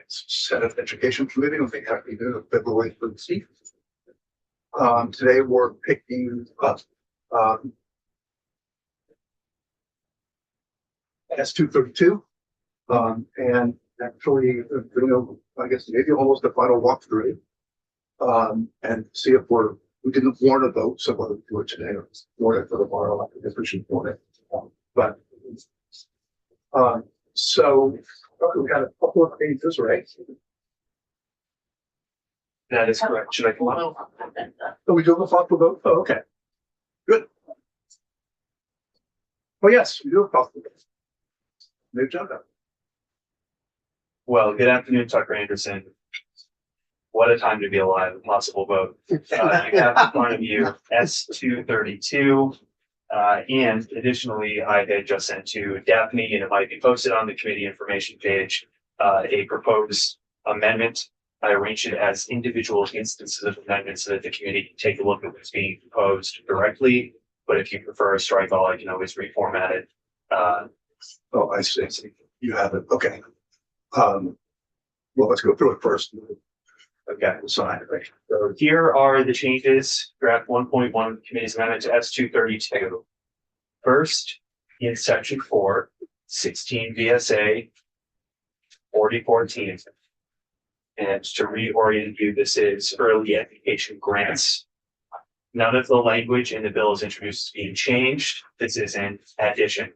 Senate Education Committee on the afternoon of February 13th. Today we're picking up S232, and actually, I guess maybe almost the final walkthrough, and see if we didn't warn a vote, so whether we do it today or warn it for tomorrow. I guess we should warn it. So okay, we got a couple of pages, right? That is correct. Should I come on? So we do have a thoughtful vote? Oh, okay. Good. Oh, yes, we do have a thoughtful vote. The agenda. Well, good afternoon, Tucker Anderson. What a time to be alive. A possible vote. You have in front of you S232. And additionally, I had just sent to Daphne, and it might be posted on the committee information page, a proposed amendment. I arranged it as individual instances of amendments so that the committee can take a look at what's being proposed directly. But if you prefer a strike all, I can always reformat it. Oh, I see. You have it. Okay. Well, let's go through it first. Okay. Sign it, right? So here are the changes. Draft 1.1 committee's amendment to S232. First, in section 4, 16 VSA 4014. And to reorient you, this is early education grants. None of the language in the bill is introduced is being changed. This is an addition.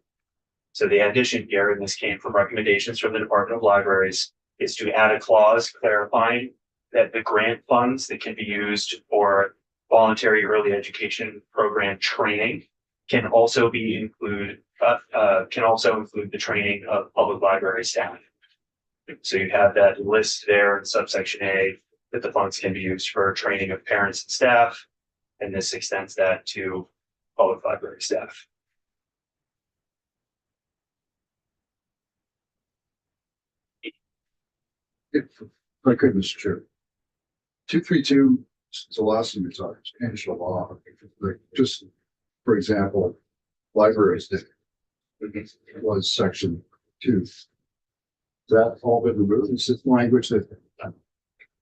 So the addition here, and this came from recommendations from the Department of Libraries, is to add a clause clarifying that the grant funds that can be used for voluntary early education program training can also include the training of public library staff. So you have that list there in subsection A that the funds can be used for training of parents and staff, and this extends that to public library staff. If I could, Mr. Chair. 232 is a last thing it's changed the law. Like just for example, libraries that was section 2. That all been removed? Is this language that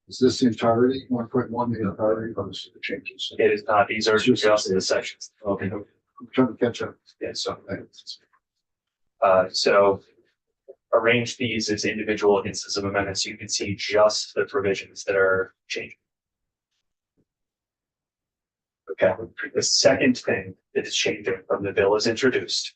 is this the entirety 1.1 the entirety of the changes? It is not. These are just the sections. Okay. I'm trying to catch up. Yeah, so arrange these as individual instances of amendments. You can see just the provisions that are changing. Okay. The second thing that is changing from the bill is introduced.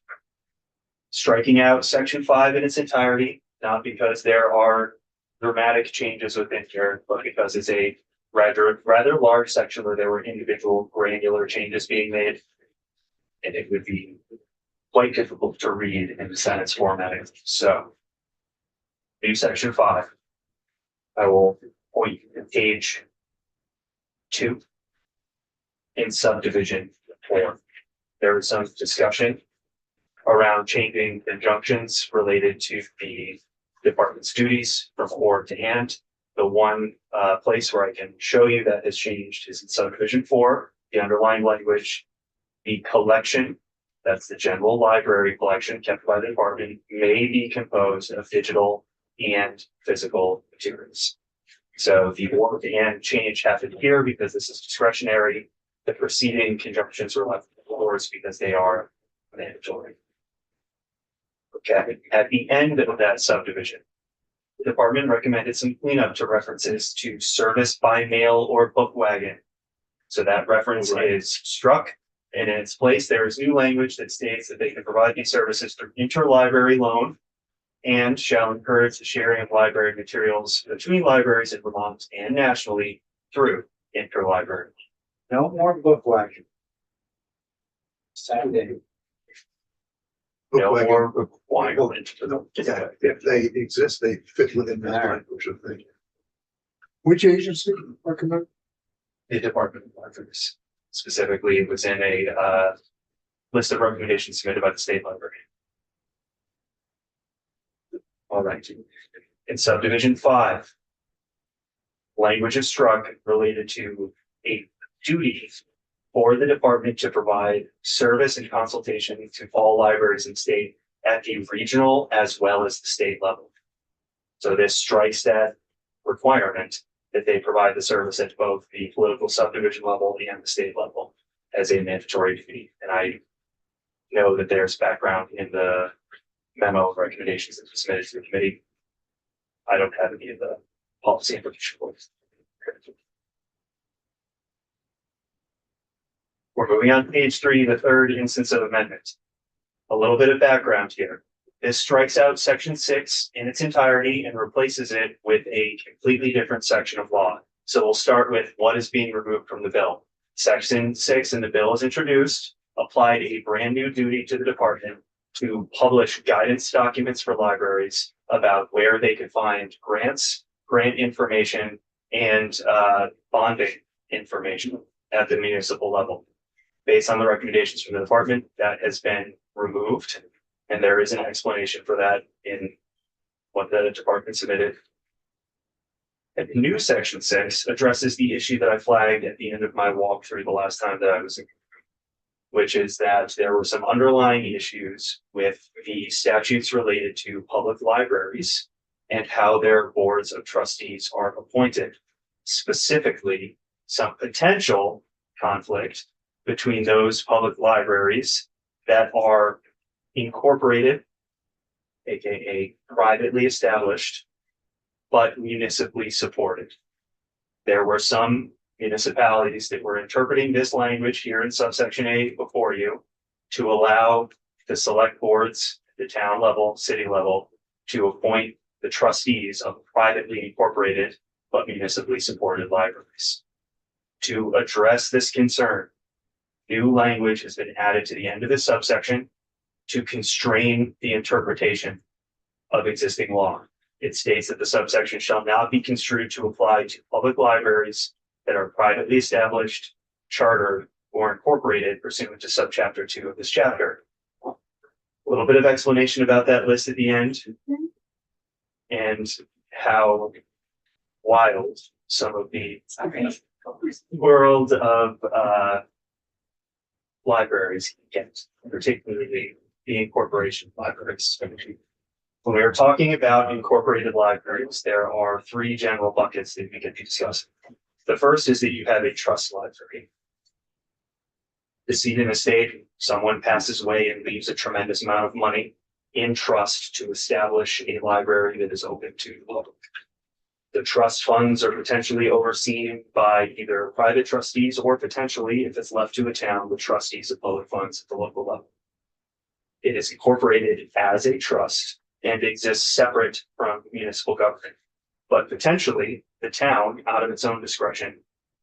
Striking out section 5 in its entirety, not because there are dramatic changes within here, but because it's a rather large section where there were individual granular changes being made, and it would be quite difficult to read in the sentence formatting. So, new section 5. I will point to page 2 in subdivision 4. There was some discussion around changing injunctions related to the department's duties from or to and. The one place where I can show you that has changed is in subdivision 4, the underlying language, the collection, that's the general library collection kept by the department, may be composed of digital and physical materials. So the or to and change happened here because this is discretionary. The preceding conjunctions were left indoors because they are mandatory. Okay, at the end of that subdivision, the department recommended some cleanup to references to service by mail or book wagon. So that reference is struck, and in its place, there is new language that states that they can provide these services through interlibrary loan and shall encourage the sharing of library materials between libraries in Vermont and nationally through interlibrary. No more book wagon. Saturday. No Book more wagon. requirement. Yeah, if they exist, they fit within that language of thing. Which agency recommend? The Department of Libraries. Specifically, it was in a list of recommendations submitted by the state library. All right. In subdivision 5, language is struck related to a duty for the department to provide service and consultation to all libraries in the state at the regional as well as the state level. So this strikes that requirement that they provide the service at both the political subdivision level and the state level as a mandatory duty. And I know that there's background in the memo of recommendations that was submitted to the committee. I don't have any of the policy implication points. We're moving on to page 3, the third instance of amendment. A little bit of background here. This strikes out section 6 in its entirety and replaces it with a completely different section of law. So we'll start with what is being removed from the bill. Section 6 in the bill is introduced, applied a brand new duty to the department to publish guidance documents for libraries about where they could find grants, grant information, and bonding information at the municipal level. Based on the recommendations from the department, that has been removed, and there is an explanation for that in what the department submitted. And the new section 6 addresses the issue that I flagged at the end of my walkthrough the last time that I was in, which is that there were some underlying issues with the statutes related to public libraries and how their boards of trustees are appointed. Specifically, some potential conflict between those public libraries that are incorporated, aka privately established, but municipally supported. There were some municipalities that were interpreting this language here in subsection A before you to allow the select boards, the town level, city level, to appoint the trustees of privately incorporated but municipally supported libraries. To address this concern, new language has been added to the end of this subsection to constrain the interpretation of existing law. It states that the subsection shall not be construed to apply to public libraries that are privately established, chartered, or incorporated pursuant to subchapter 2 of this chapter. A little bit of explanation about that list at the end and how wild some of the world of libraries get, particularly the incorporation libraries. When we are talking about incorporated libraries, there are 3 general buckets that we can be discussing. The first is that you have a trust library. The seed in estate, someone passes away and leaves a tremendous amount of money in trust to establish a library that is open to the public. The trust funds are potentially overseen by either private trustees or potentially, if it's left to a town, the trustees of public funds at the local level. It is incorporated as a trust and exists separate from municipal government, but potentially the town, out of its own discretion,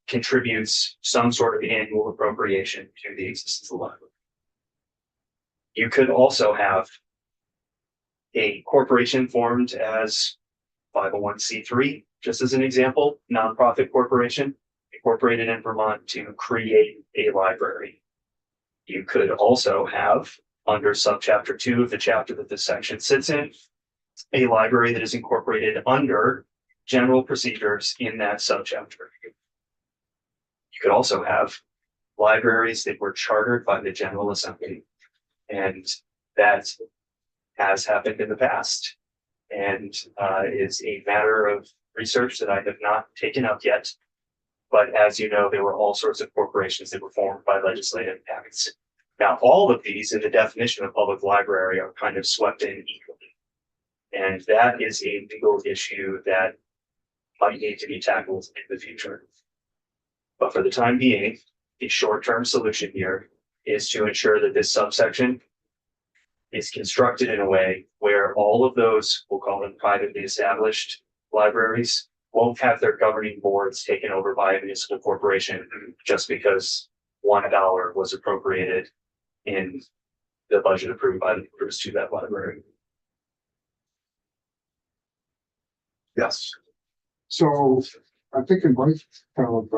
contributes some sort of annual appropriation to the existence of the library. You could also have a corporation formed as 501c3, just as an example, nonprofit corporation, incorporated in Vermont to create a library. You could also have, under subchapter 2 of the chapter that this section sits in, a library that is incorporated under general procedures in that subchapter. You could also have libraries that were chartered by the General Assembly, and that has happened in the past and is a matter of research that I have not taken up yet. But as you know, there were all sorts of corporations that were formed by legislative acts. Now, all of these in the definition of public library are kind of swept in equally. And that is a legal issue that might need to be tackled in the future. But for the time being, the short-term solution here is to ensure that this subsection is constructed in a way where all of those, we'll call them privately established libraries, won't have their governing boards taken over by a municipal corporation just because $1 was appropriated in the budget approved by the voters to that library. Yes. So I think in my town,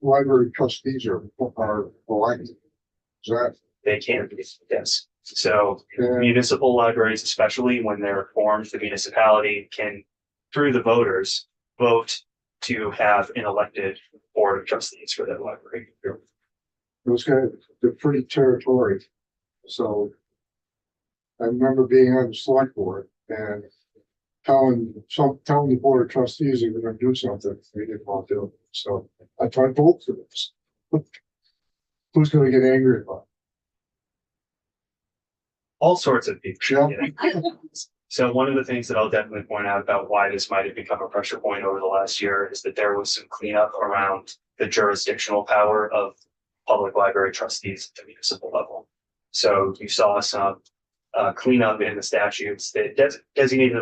library trustees are elected. Is that? They can be, yes. So Yeah. municipal libraries, especially when they're formed, the municipality can, through the voters, vote to have an elected board of trustees for that library. Those guys, they're pretty territorial. So I remember being on the select board and telling the board of trustees they're gonna do something, they didn't want to do it, so I tried to vote for this. Who's gonna get angry about All sorts of people. it? Yeah. So one of the things that I'll definitely point out about why this might have become a pressure point over the last year is that there was some cleanup around the jurisdictional power of public library trustees at the municipal level. So you saw some cleanup in the statutes that designated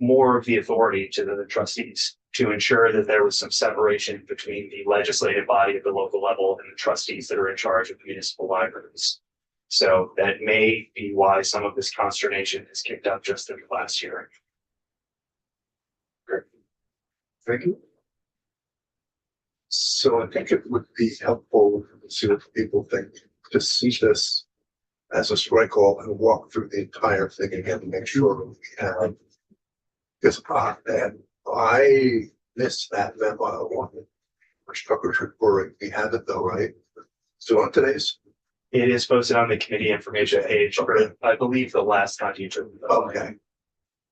more of the authority to the trustees to ensure that there was some separation between the legislative body at the local level and the trustees that are in charge of the municipal libraries. So that may be why some of this consternation has kicked up just in the last year. Thank you. So I think it would be helpful to see what people think, to see this as a strike all and walk through the entire thing again to make sure we have. Because and I missed that memo on the structures reporting. We have it though, right? So on today's. It is posted on the committee information page for, I believe, the last time you took. Okay.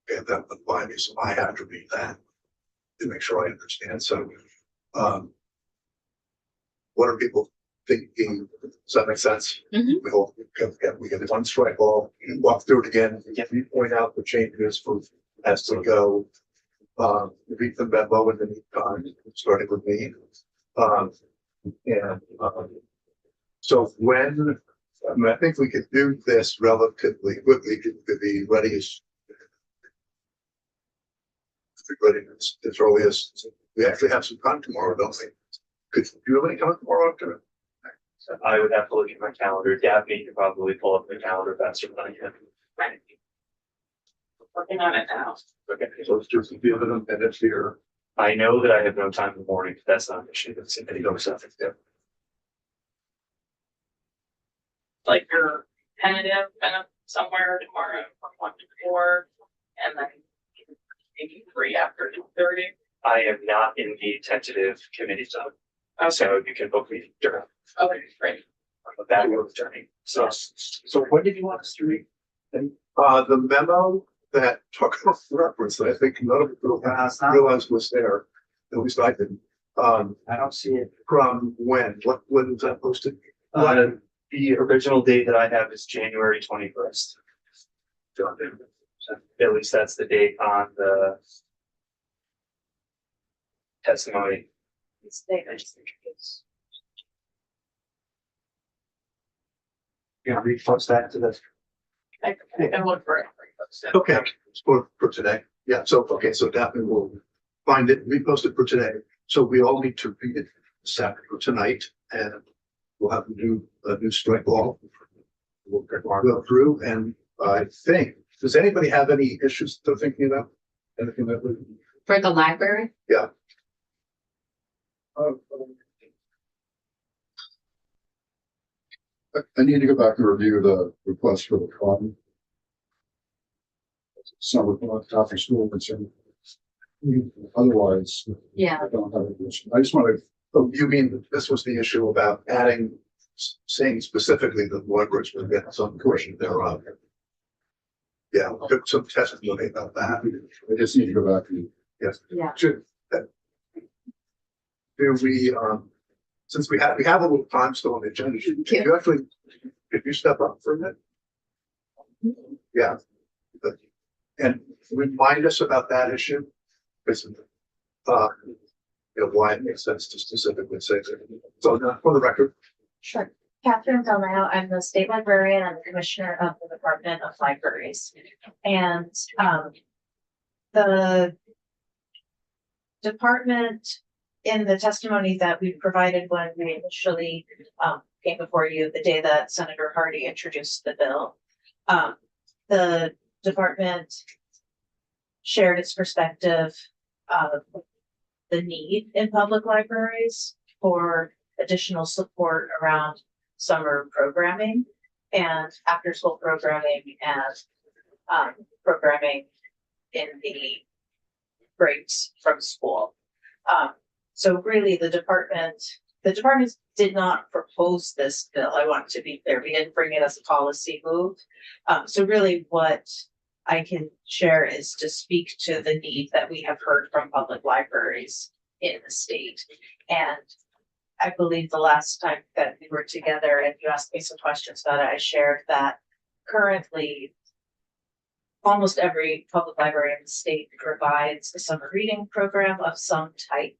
Yeah, that would find me, so I have to read that to make sure I understand. So, what are people thinking? Does that make sense? Mhm. We get one strike all, walk through it again, we point out the changes for as to go. Read the memo in the meantime, starting with me. So when, I think we could do this relatively quickly to be ready as early as we actually have some time tomorrow, don't we? Could you have any time tomorrow afternoon? I would have to look at my calendar. Daphne could probably pull up the calendar faster than I can. Right. Working on it now. Okay, so let's do some few of them minutes here. I know that I have no time in the morning. That's not an issue. That's any go something. Like your tentative kind of somewhere tomorrow from 1 to 4, and then maybe 3 after 2:30. I am not in the tentative committee zone. So you can book me during Okay, great. that work journey. So what did you want us to read? The memo that took reference that I think none of people realized was there, at least I didn't. I don't see it. From when? When was that posted? the original date that I have is January 21st. At least that's the date on the testimony. It's the date I just introduced. You know, repost that to the. I can look for it. Okay, for today. Yeah, so, okay, so Daphne will find it, repost it for today. So we all need to read it separate for tonight, and we'll have a new strike law. We'll go through, and I think, does anybody have any issues they're thinking about? Anything that would? For the library? Yeah. I need to go back and review the request for the fund. Summer after school concern. Otherwise. Yeah. I don't have any issue. I just want to. Oh, you mean that this was the issue about adding, saying specifically that the libraries would get some portion thereof? Yeah, took some testimony about that. I just need to go back and. Yes. Yeah. Should. Do we, since we have a little time still on the agenda, can you actually, if you step up for a minute? Yeah. And remind us about that issue. Because, why it makes sense to specifically say that. So for the record. Sure. Catherine Delmeo, I'm the state librarian and commissioner of the Department of Libraries. And the department, in the testimony that we provided when we initially came before you the day that Senator Hardy introduced the bill, the department shared its perspective of the need in public libraries for additional support around summer programming and after school programming and programming in the breaks from school. So really the department did not propose this bill. I want to be clear. We didn't bring it as a policy move. So really what I can share is to speak to the need that we have heard from public libraries in the state. And I believe the last time that we were together and you asked me some questions about it, I shared that currently almost every public library in the state provides a summer reading program of some type.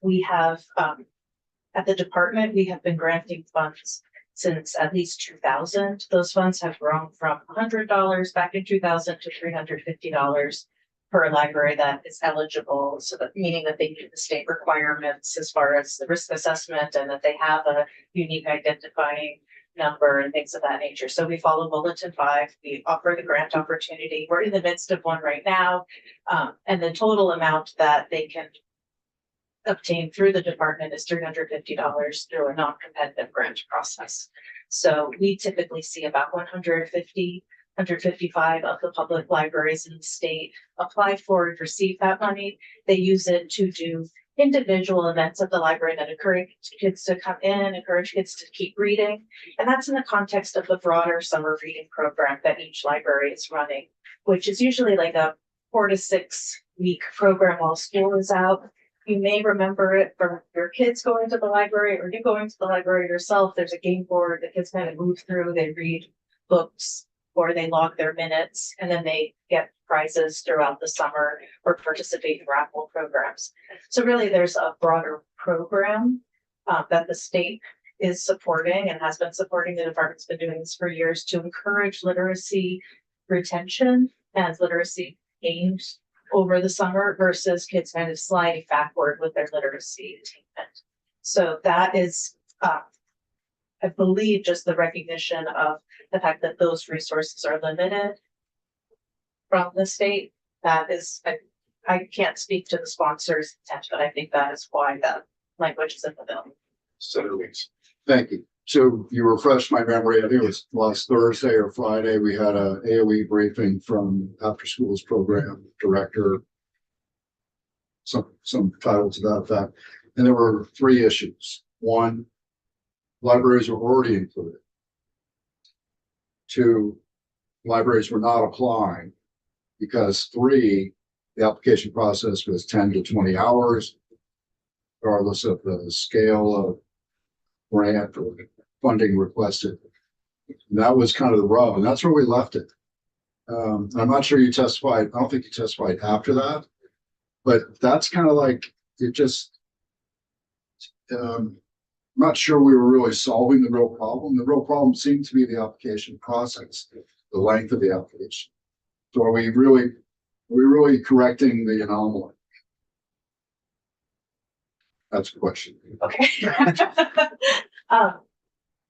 We have, at the department, we have been granting funds since at least 2000. Those funds have grown from $100 back in 2000 to $350 per library that is eligible. So that meaning that they meet the state requirements as far as the risk assessment and that they have a unique identifying number and things of that nature. So we follow Bulletin 5. We offer the grant opportunity. We're in the midst of one right now. And the total amount that they can obtain through the department is $350 through a non-competitive grant process. So we typically see about 155 of the public libraries in the state apply for and receive that money. They use it to do individual events at the library that encourage kids to come in, encourage kids to keep reading. And that's in the context of the broader summer reading program that each library is running, which is usually like a 4 to 6 week program while school is out. You may remember it from your kids going to the library or you going to the library yourself. There's a game board that kids kind of move through, they read books or they log their minutes and then they get prizes throughout the summer or participate in raffle programs. So really there's a broader program that the state is supporting and has been supporting. The department's been doing this for years to encourage literacy retention and literacy gains over the summer versus kids kind of sliding backward with their literacy attainment. So that is, I believe, just the recognition of the fact that those resources are limited from the state. That is, I can't speak to the sponsor's intent, but I think that is why the language is in the bill. Senator Weeks. Thank you. So you refreshed my memory. I think it was last Thursday or Friday, we had a AOE briefing from After Schools Program Director. Some title to that effect. And there were 3 issues. 1, libraries were already included. 2, libraries were not applying because 3, the application process was 10 to 20 hours, regardless of the scale of grant or funding requested. And that was kind of the rub, and that's where we left it. I'm not sure you testified. I don't think you testified after that, but that's kind of like it just, I'm not sure we were really solving the real problem. The real problem seemed to be the application process, the length of the application. So are we really correcting the anomaly? That's a question. Okay.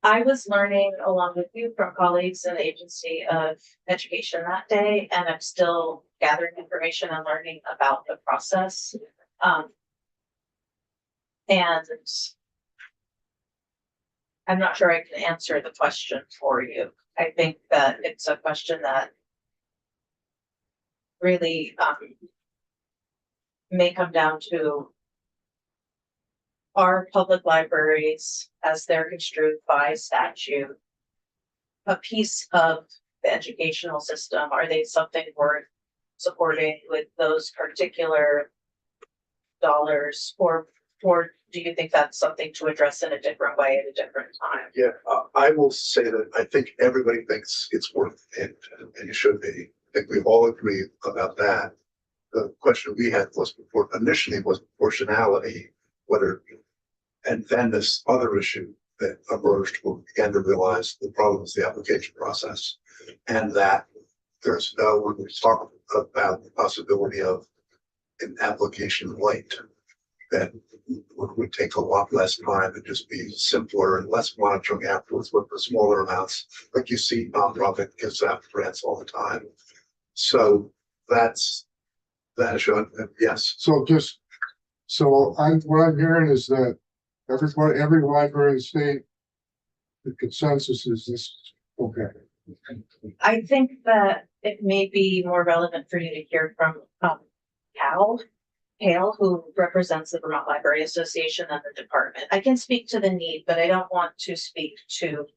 I was learning along with you from colleagues in the Agency of Education that day, and I'm still gathering information and learning about the process. And I'm not sure I can answer the question for you. I think that it's a question that really may come down to, are public libraries, as they're construed by statute, a piece of the educational system? Are they something worth supporting with those particular dollars, or do you think that's something to address in a different way at a different time? Yeah, I will say that I think everybody thinks it's worth it, and it should be. I think we all agree about that. The question we had was initially was proportionality, whether, and then this other issue that emerged when we began to realize the problem is the application process, and that there's no, when we talk about the possibility of an application late, that would take a lot less time and just be simpler and less monitoring afterwards with the smaller amounts. Like you see, nonprofit gives out grants all the time. So that's that issue. Yes. So what I'm hearing is that every library in the state, the consensus is this, okay. I think that it may be more relevant for you to hear from Hale, who represents the Vermont Library Association and the department. I can speak to the need, but I don't want to speak to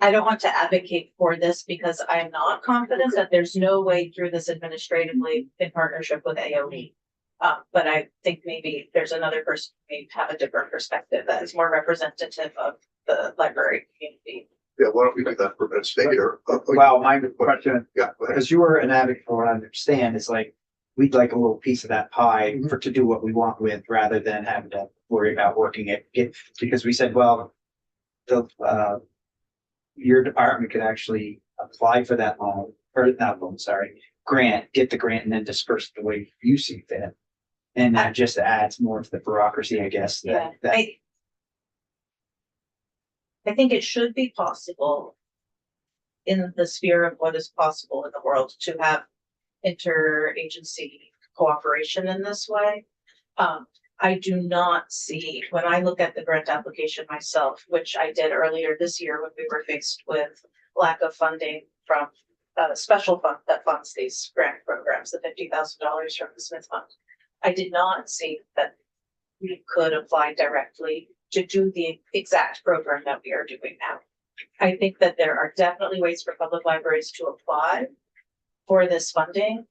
I don't want to advocate for this because I'm not confident that there's no way through this administratively in partnership with AOE. But I think maybe there's another person who may have a different perspective that is more representative of the library community. Yeah, why don't we do that for a minute? Stay here. Well, my question, Yeah, go ahead. because you were an advocate for what I understand, it's like, we'd like a little piece of that pie for, to do what we want with, rather than having to worry about working it. Because we said, well, your department could actually apply for that loan, or not loan, sorry, grant, get the grant and then disperse it the way you see fit. And that just adds more to the bureaucracy, I guess. Yeah, that I think it should be possible in the sphere of what is possible in the world to have interagency cooperation in this way. I do not see, when I look at the grant application myself, which I did earlier this year when we were faced with lack of funding from a special fund that funds these grant programs, the $50,000 from the Smith Fund. I did not see that we could apply directly to do the exact program that we are doing now. I think that there are definitely ways for public libraries to apply for this funding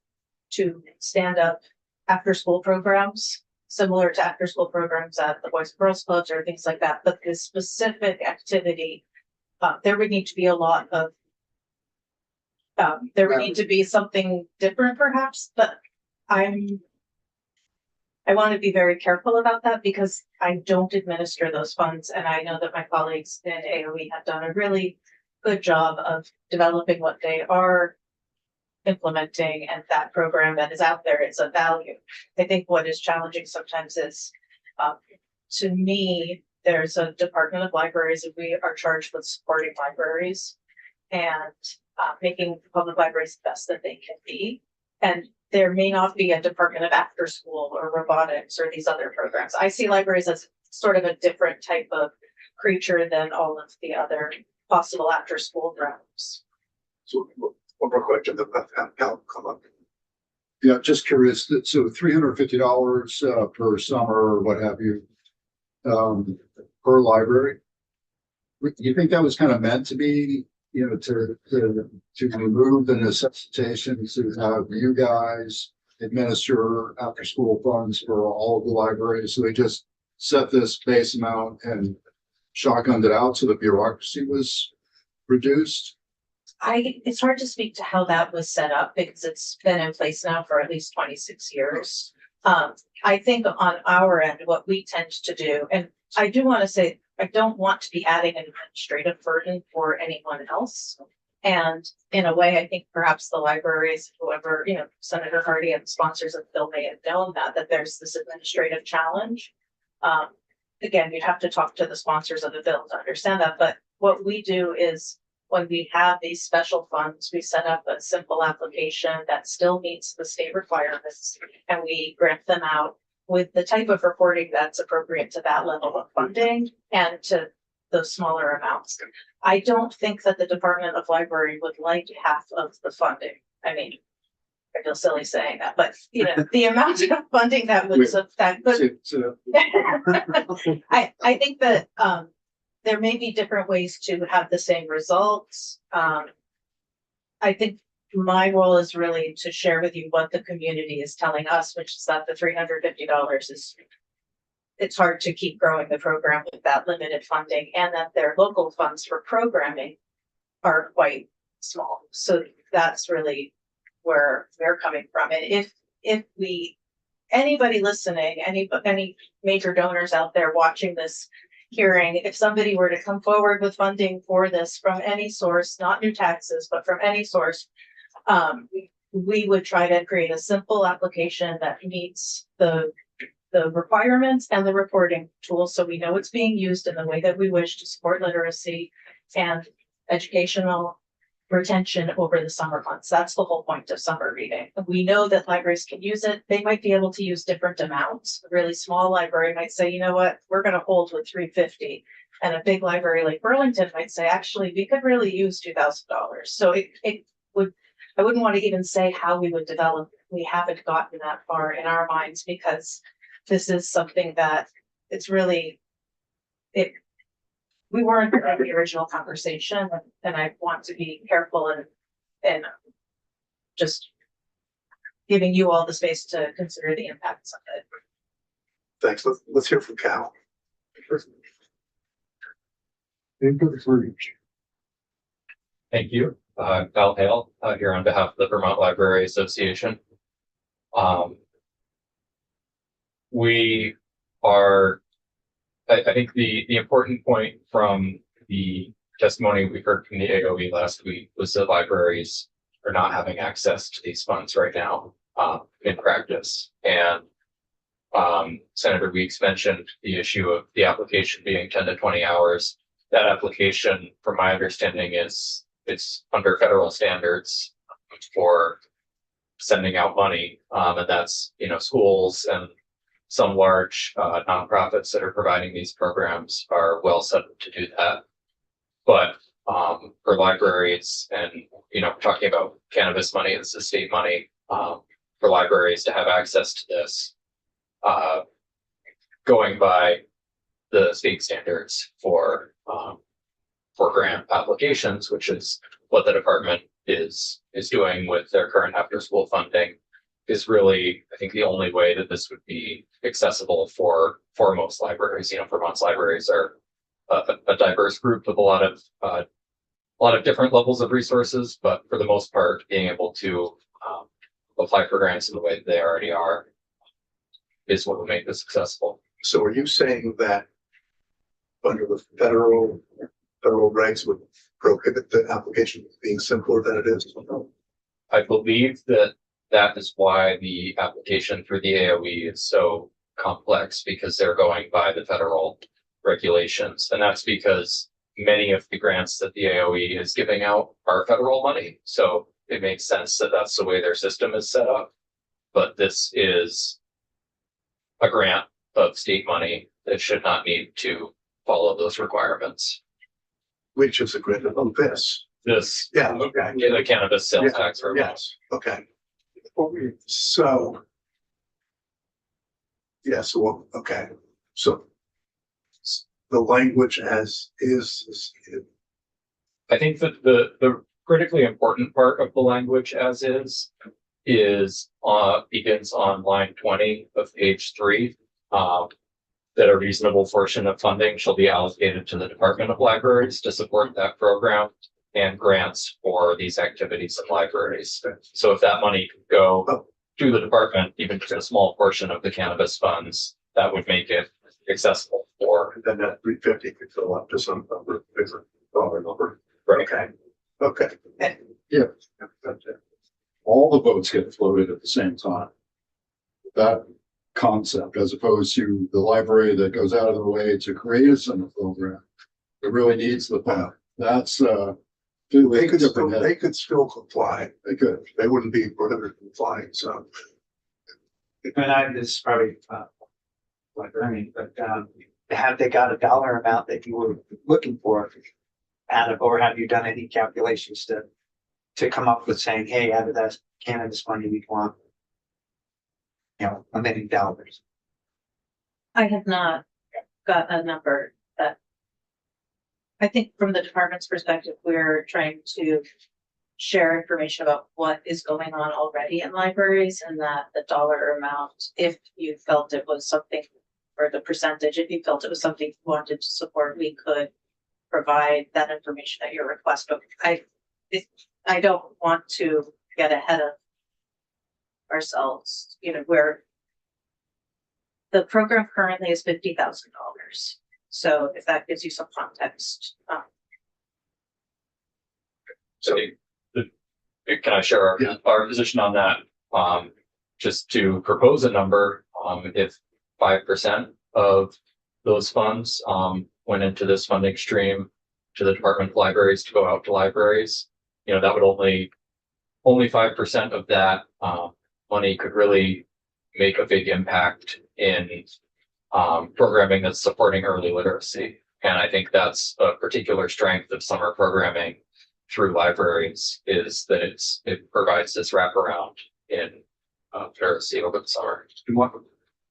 to stand up after school programs, similar to after school programs at the Boys and Girls Clubs or things like that. But this specific activity, there would need to be a lot of, there would need to be something different perhaps, but I want to be very careful about that because I don't administer those funds. And I know that my colleagues in AOE have done a really good job of developing what they are implementing, and that program that is out there is of value. I think what is challenging sometimes is, to me, there's a Department of Libraries and we are charged with supporting libraries and making public libraries the best that they can be. And there may not be a department of after school or robotics or these other programs. I see libraries as sort of a different type of creature than all of the other possible after school programs. So one more question that Cal come up. Yeah, just curious, so $350 per summer or what have you, per library? You think that was kind of meant to be, you know, to remove the necessitation to have you guys administer after school funds for all of the libraries? So they just set this base amount and shotgunned it out so the bureaucracy was reduced? It's hard to speak to how that was set up because it's been in place now for at least 26 years. I think on our end, what we tend to do, and I do want to say, I don't want to be adding an administrative burden for anyone else. And in a way, I think perhaps the libraries, whoever, you know, Senator Hardy and the sponsors of the bill may have known that there's this administrative challenge. Again, you'd have to talk to the sponsors of the bill to understand that. But what we do is when we have these special funds, we set up a simple application that still meets the state requirements and we grant them out with the type of reporting that's appropriate to that level of funding and to those smaller amounts. I don't think that the Department of Library would like half of the funding. I mean, I feel silly saying that, but you know, the amount of funding that would I think that there may be different ways to have the same results. I think my role is really to share with you what the community is telling us, which is that the $350 is, it's hard to keep growing the program with that limited funding, and that their local funds for programming are quite small. So that's really where they're coming from. And if we, anybody listening, any major donors out there watching this hearing, if somebody were to come forward with funding for this from any source, not new taxes, but from any source, we would try to create a simple application that meets the requirements and the reporting tools, so we know it's being used in the way that we wish to support literacy and educational retention over the summer months. That's the whole point of summer reading. We know that libraries can use it. They might be able to use different amounts. A really small library might say, you know what, we're going to hold with $350. And a big library like Burlington might say, actually, we could really use $2,000. So it would, I wouldn't want to even say how we would develop. We haven't gotten that far in our minds because this is something that it's really, we weren't in the original conversation, and I want to be careful and just giving you all the space to consider the impacts of it. Thanks. Let's hear from Cal. Input for each. Thank you. Cal Hale, here on behalf of the Vermont Library Association. We are, I think the important point from the testimony we heard from the AOE last week was that libraries are not having access to these funds right now, in practice. And Senator Weeks mentioned the issue of the application being 10 to 20 hours. That application, from my understanding, it's under federal standards for sending out money. And that's, schools and some large nonprofits that are providing these programs are well set up to do that. But for libraries and, talking about cannabis money, this is state money, for libraries to have access to this, going by the state standards for grant applications, which is what the department is doing with their current after school funding, is really, I think, the only way that this would be accessible for most libraries. Vermont's libraries are a diverse group with a lot of different levels of resources, but for the most part, being able to apply for grants in the way that they already are is what will make this accessible. So are you saying that under the federal regs would prohibit the application being simpler than it is? I believe that is why the application through the AOE is so complex, because they're going by the federal regulations. And that's because many of the grants that the AOE is giving out are federal money. So it makes sense that that's the way their system is set up. But this is a grant of state money that should not need to follow those requirements. Which is a grant of this? This, Yeah, okay. the cannabis sales Yeah, tax for Yes, okay. So. Yes, well, okay, so. The language as is. I think that the critically important part of the language as is begins on line 20 of page 3. That a reasonable portion of funding shall be allocated to the Department of Libraries to support that program and grants for these activities in libraries. So if that money could go to the department, even just a small portion of the cannabis funds, that would make it accessible for. And then that 350 could fill up to some number, bigger dollar number. Right. Okay. Yeah. That's it. All the votes get floated at the same time. That concept, as opposed to the library that goes out of the way to create a summer program, it really needs the fund. That's They could still comply. They could. They wouldn't be prohibited from complying, so. And this is probably, have they got a dollar amount that you were looking for? Or have you done any calculations to come up with saying, hey, out of that cannabis money, we want, $1 million? I have not got a number that. I think from the department's perspective, we're trying to share information about what is going on already in libraries, and that the dollar amount, if you felt it was something, or the percentage, if you felt it was something you wanted to support, we could provide that information at your request. But I don't want to get ahead of ourselves, where the program currently is $50,000. So if that gives you some context. So can I share our position on that? Just to propose a number, if 5% of those funds went into this funding stream to the Department of Libraries to go out to libraries, that would only 5% of that money could really make a big impact in programming that's supporting early literacy. And I think that's a particular strength of summer programming through libraries, is that it provides this wraparound in literacy over the summer.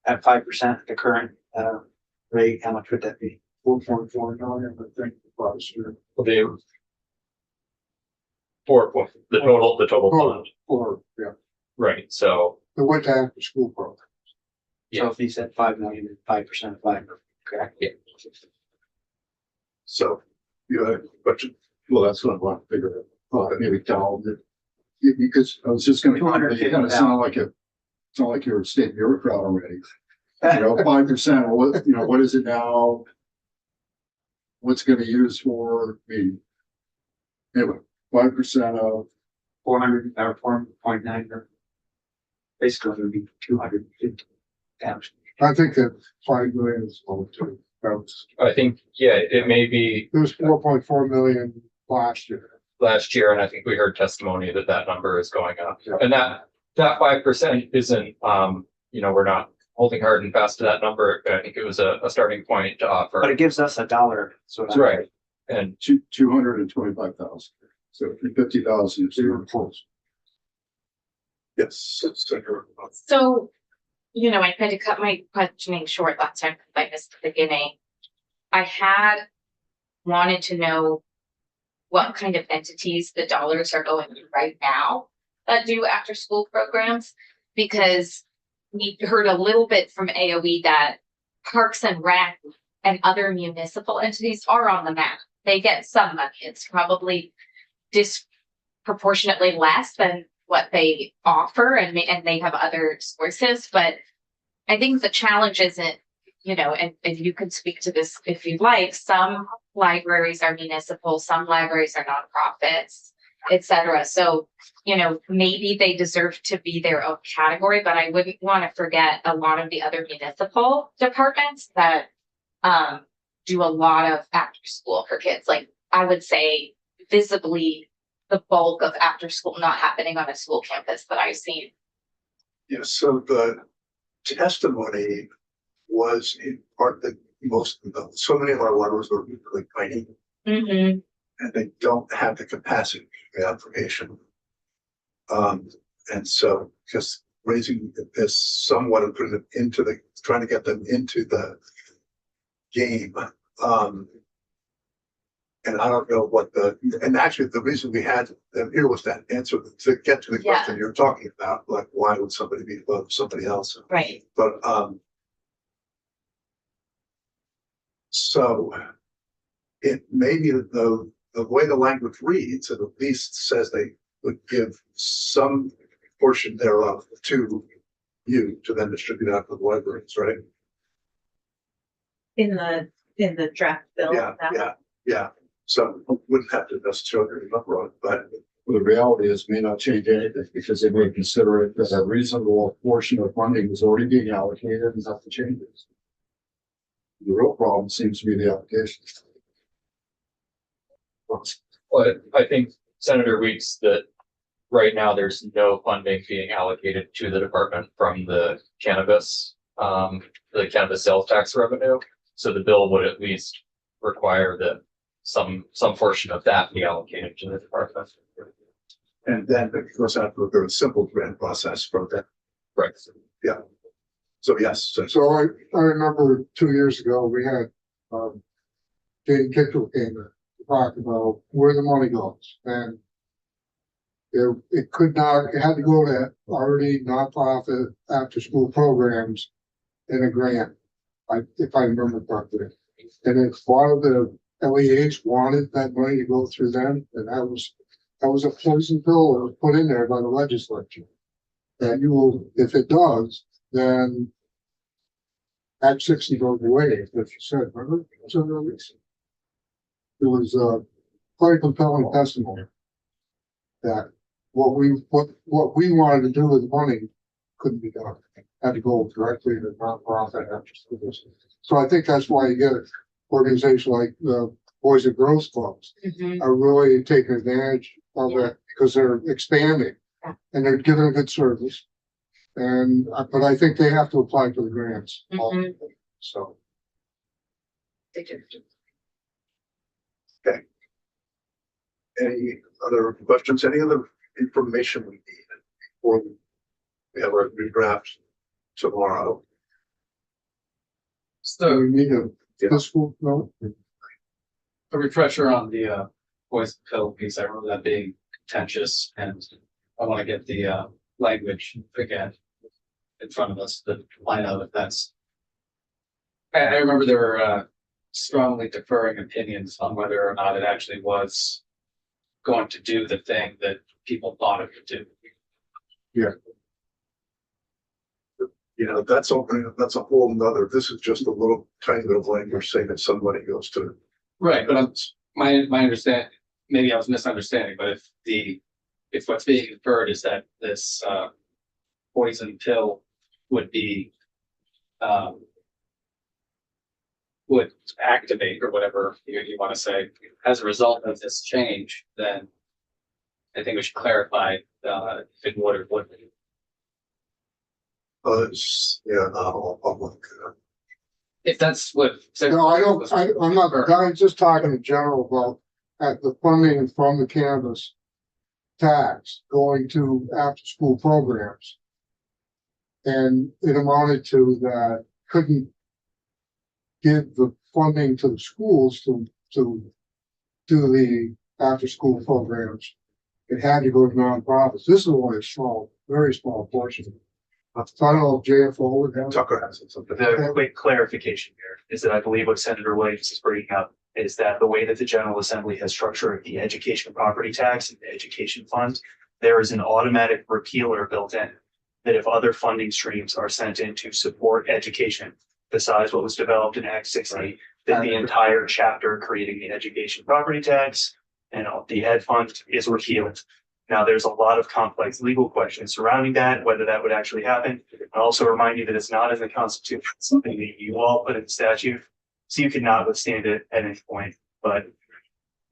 At 5%, the current rate, how much would that be? 4.4 million, I think, last year. They. 4 point, the total fund, Or, yeah, right, so, it went to after school program. So if you said 5 million, and 5% of 5, correct? Yeah. So, you had a question? Well, that's what I want to figure out. Maybe down that. Because I was just gonna, you kind of sound like you're a state bureaucrat already. You know, 5%, what, you know, what is it now? What's it gonna use for? I mean, anyway, 5% of, 400 or 4.9 or basically it would be 250,000. I think that 5 million is low too. That was, I think, yeah, it may be it was 4.4 million last year. last year, and I think we heard testimony that that number is going up. Yeah. And that 5% isn't, you know, we're not holding hard and fast to that number. I think it was a starting point to offer. But it gives us $1. So That's right. And 225,000. So 50,000 is Zero close. Yes. Senator. So, you know, I tried to cut my questioning short last time because I missed the beginning. I had wanted to know what kind of entities the dollars are going to right now that do after school programs, because we heard a little bit from AOE that Parks and Rec and other municipal entities are on the map. They get some money. It's probably disproportionately less than what they offer, and they have other sources. But I think the challenge isn't, you know, and you can speak to this if you'd like, some libraries are municipal, some libraries are nonprofits, etc. So, you know, maybe they deserve to be their own category, but I wouldn't want to forget a lot of the other municipal departments that do a lot of after school for kids. Like, I would say visibly the bulk of after school not happening on a school campus that I've seen. Yes, so the testimony was in part that so many of our libraries are really tiny Mm-hmm. and they don't have the capacity for information. And so just raising this somewhat and putting it trying to get them into the game. And I don't know and actually the reason we had them here was that answer to get to the Yeah. question you're talking about, like why would somebody be above somebody else? Right. But, so it may be that the way the language reads, it at least says they would give some portion thereof to you to then distribute out to the libraries, right? In the draft bill. Yeah. So wouldn't have to necessarily remember it, but Well, the reality is it may not change anything because they may consider it that a reasonable portion of funding is already being allocated and nothing changes. The real problem seems to be the application. but I think Senator Weeks that right now there's no funding being allocated to the department from the cannabis sales tax revenue. So the bill would at least require that some portion of that be allocated to the department. and then it goes out for a very simple grant process from that. Right. So yes, So I remember 2 years ago, we had, Jane Kitchell came to talk about where the money goes, and it had to go to already nonprofit after-school programs in a grant, if I remember correctly. And if one of the LEH wanted that money to go through them, and that was a poison pill that was put in there by the legislature. That if it does, then Act 60 goes away, as you said, remember? It was quite a compelling testimony that what we wanted to do with the money couldn't be done. Had to go directly to nonprofit after schools. So I think that's why you get an organization like the Boys and Girls Clubs Mm-hmm. are really taking advantage of it because they're expanding and they're giving a good service. And, but I think they have to apply for the grants. ultimately. So. any other questions, any other information we need before we have our new draft tomorrow? So we need to this school, no? A refresher on the poison pill piece. I remember that being contentious, and I want to get the language again in front of us to find out if that's. I remember there were strongly differing opinions on whether or not it actually was going to do the thing that people thought it would do. You know, that's opening, that's a whole nother, this is just a little tiny little language saying that somebody goes to. Right, but my understanding, maybe I was misunderstanding, but if what's being inferred is that this poison pill would be would activate or whatever you want to say as a result of this change, then I think we should clarify if it would or wouldn't. Yeah, not all public. If that's what. No, I'm not, I'm just talking in general about at the funding from the cannabis tax going to after-school programs. And it amounted to that couldn't give the funding to the schools to do the after-school programs. It had to go to nonprofits. This is only a small, very small portion. I don't know if JFO would have. Tucker has something. The quick clarification here is that I believe what Senator Williams is bringing up is that the way that the General Assembly has structured the education property tax and the education fund, there is an automatic repealer built in that if other funding streams are sent in to support education, besides what was developed in Act 60, then the entire chapter creating the education property tax and the ed fund is repealed. Now, there's a lot of complex legal questions surrounding that, whether that would actually happen. I'll also remind you that it's not in the Constitution, it's something that you all put in statute, so you could not withstand it at any point. But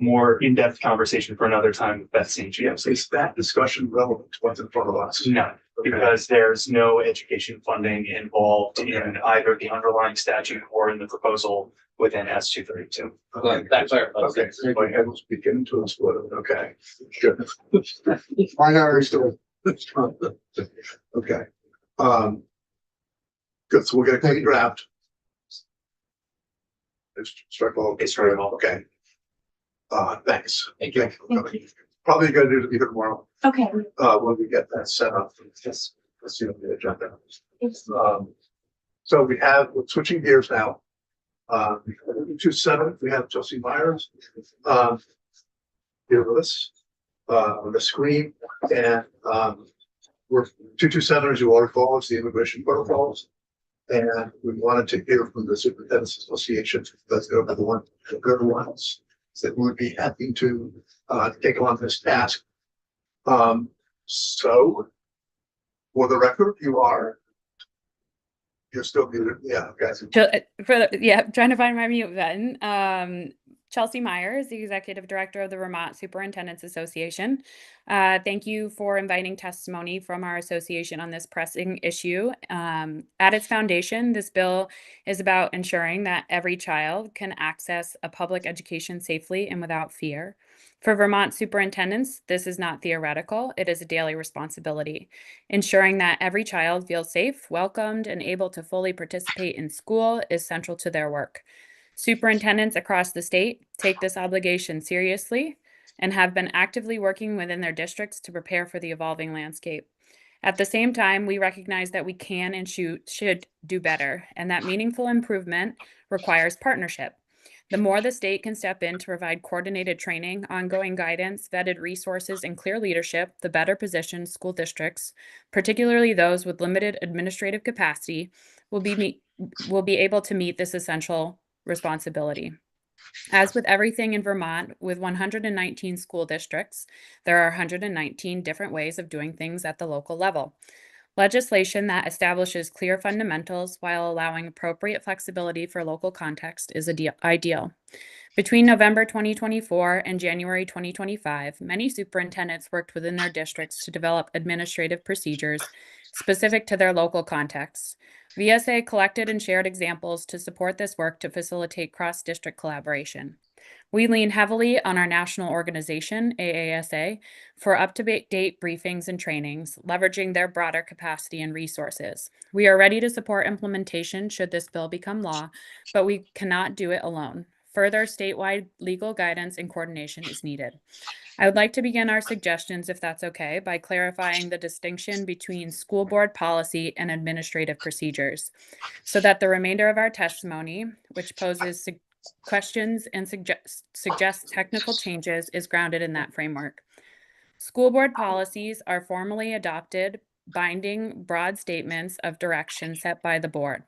more in-depth conversation for another time with Beth St. James. Is that discussion relevant to what's in front of us? No, because there's no education funding involved in either the underlying statute or in the proposal within S 232. That clarifies. Okay, so my head was beginning to explode. Okay, good. Why not restore? Okay. Good, so we're gonna clean draft. It's strike all. It's strike all. Okay. Thanks. Thank you. Probably gonna do it either tomorrow, Okay. when we get that set up. Just, let's see on the agenda. So we have, we're switching gears now. 2-7, we have Chelsea Myers, here with us, on the screen, and, we're 227, as you all recall, is the immigration protocols. And we wanted to hear from the Superintendent's Association, that's the good ones that would be happy to, take on this task. So, for the record, you're still muted, yeah, guys. Trying to find my mute button. Chelsea Myers, the Executive Director of the Vermont Superintendents Association. Thank you for inviting testimony from our association on this pressing issue. At its foundation, this bill is about ensuring that every child can access a public education safely and without fear. For Vermont superintendents, this is not theoretical, it is a daily responsibility. Ensuring that every child feels safe, welcomed, and able to fully participate in school is central to their work. Superintendents across the state take this obligation seriously and have been actively working within their districts to prepare for the evolving landscape. At the same time, we recognize that we can and should do better, and that meaningful improvement requires partnership. The more the state can step in to provide coordinated training, ongoing guidance, vetted resources, and clear leadership, the better positioned school districts, particularly those with limited administrative capacity, will be able to meet this essential responsibility. As with everything in Vermont, with 119 school districts, there are 119 different ways of doing things at the local level. Legislation that establishes clear fundamentals while allowing appropriate flexibility for local context is ideal. Between November 2024 and January 2025, many superintendents worked within their districts to develop administrative procedures specific to their local contexts. VSA collected and shared examples to support this work to facilitate cross-district collaboration. We lean heavily on our national organization, AASA, for up-to-date briefings and trainings, leveraging their broader capacity and resources. We are ready to support implementation should this bill become law, but we cannot do it alone. Further statewide legal guidance and coordination is needed. I would like to begin our suggestions, if that's okay, by clarifying the distinction between school board policy and administrative procedures, so that the remainder of our testimony, which poses questions and suggests technical changes, is grounded in that framework. School board policies are formally adopted, binding broad statements of direction set by the board.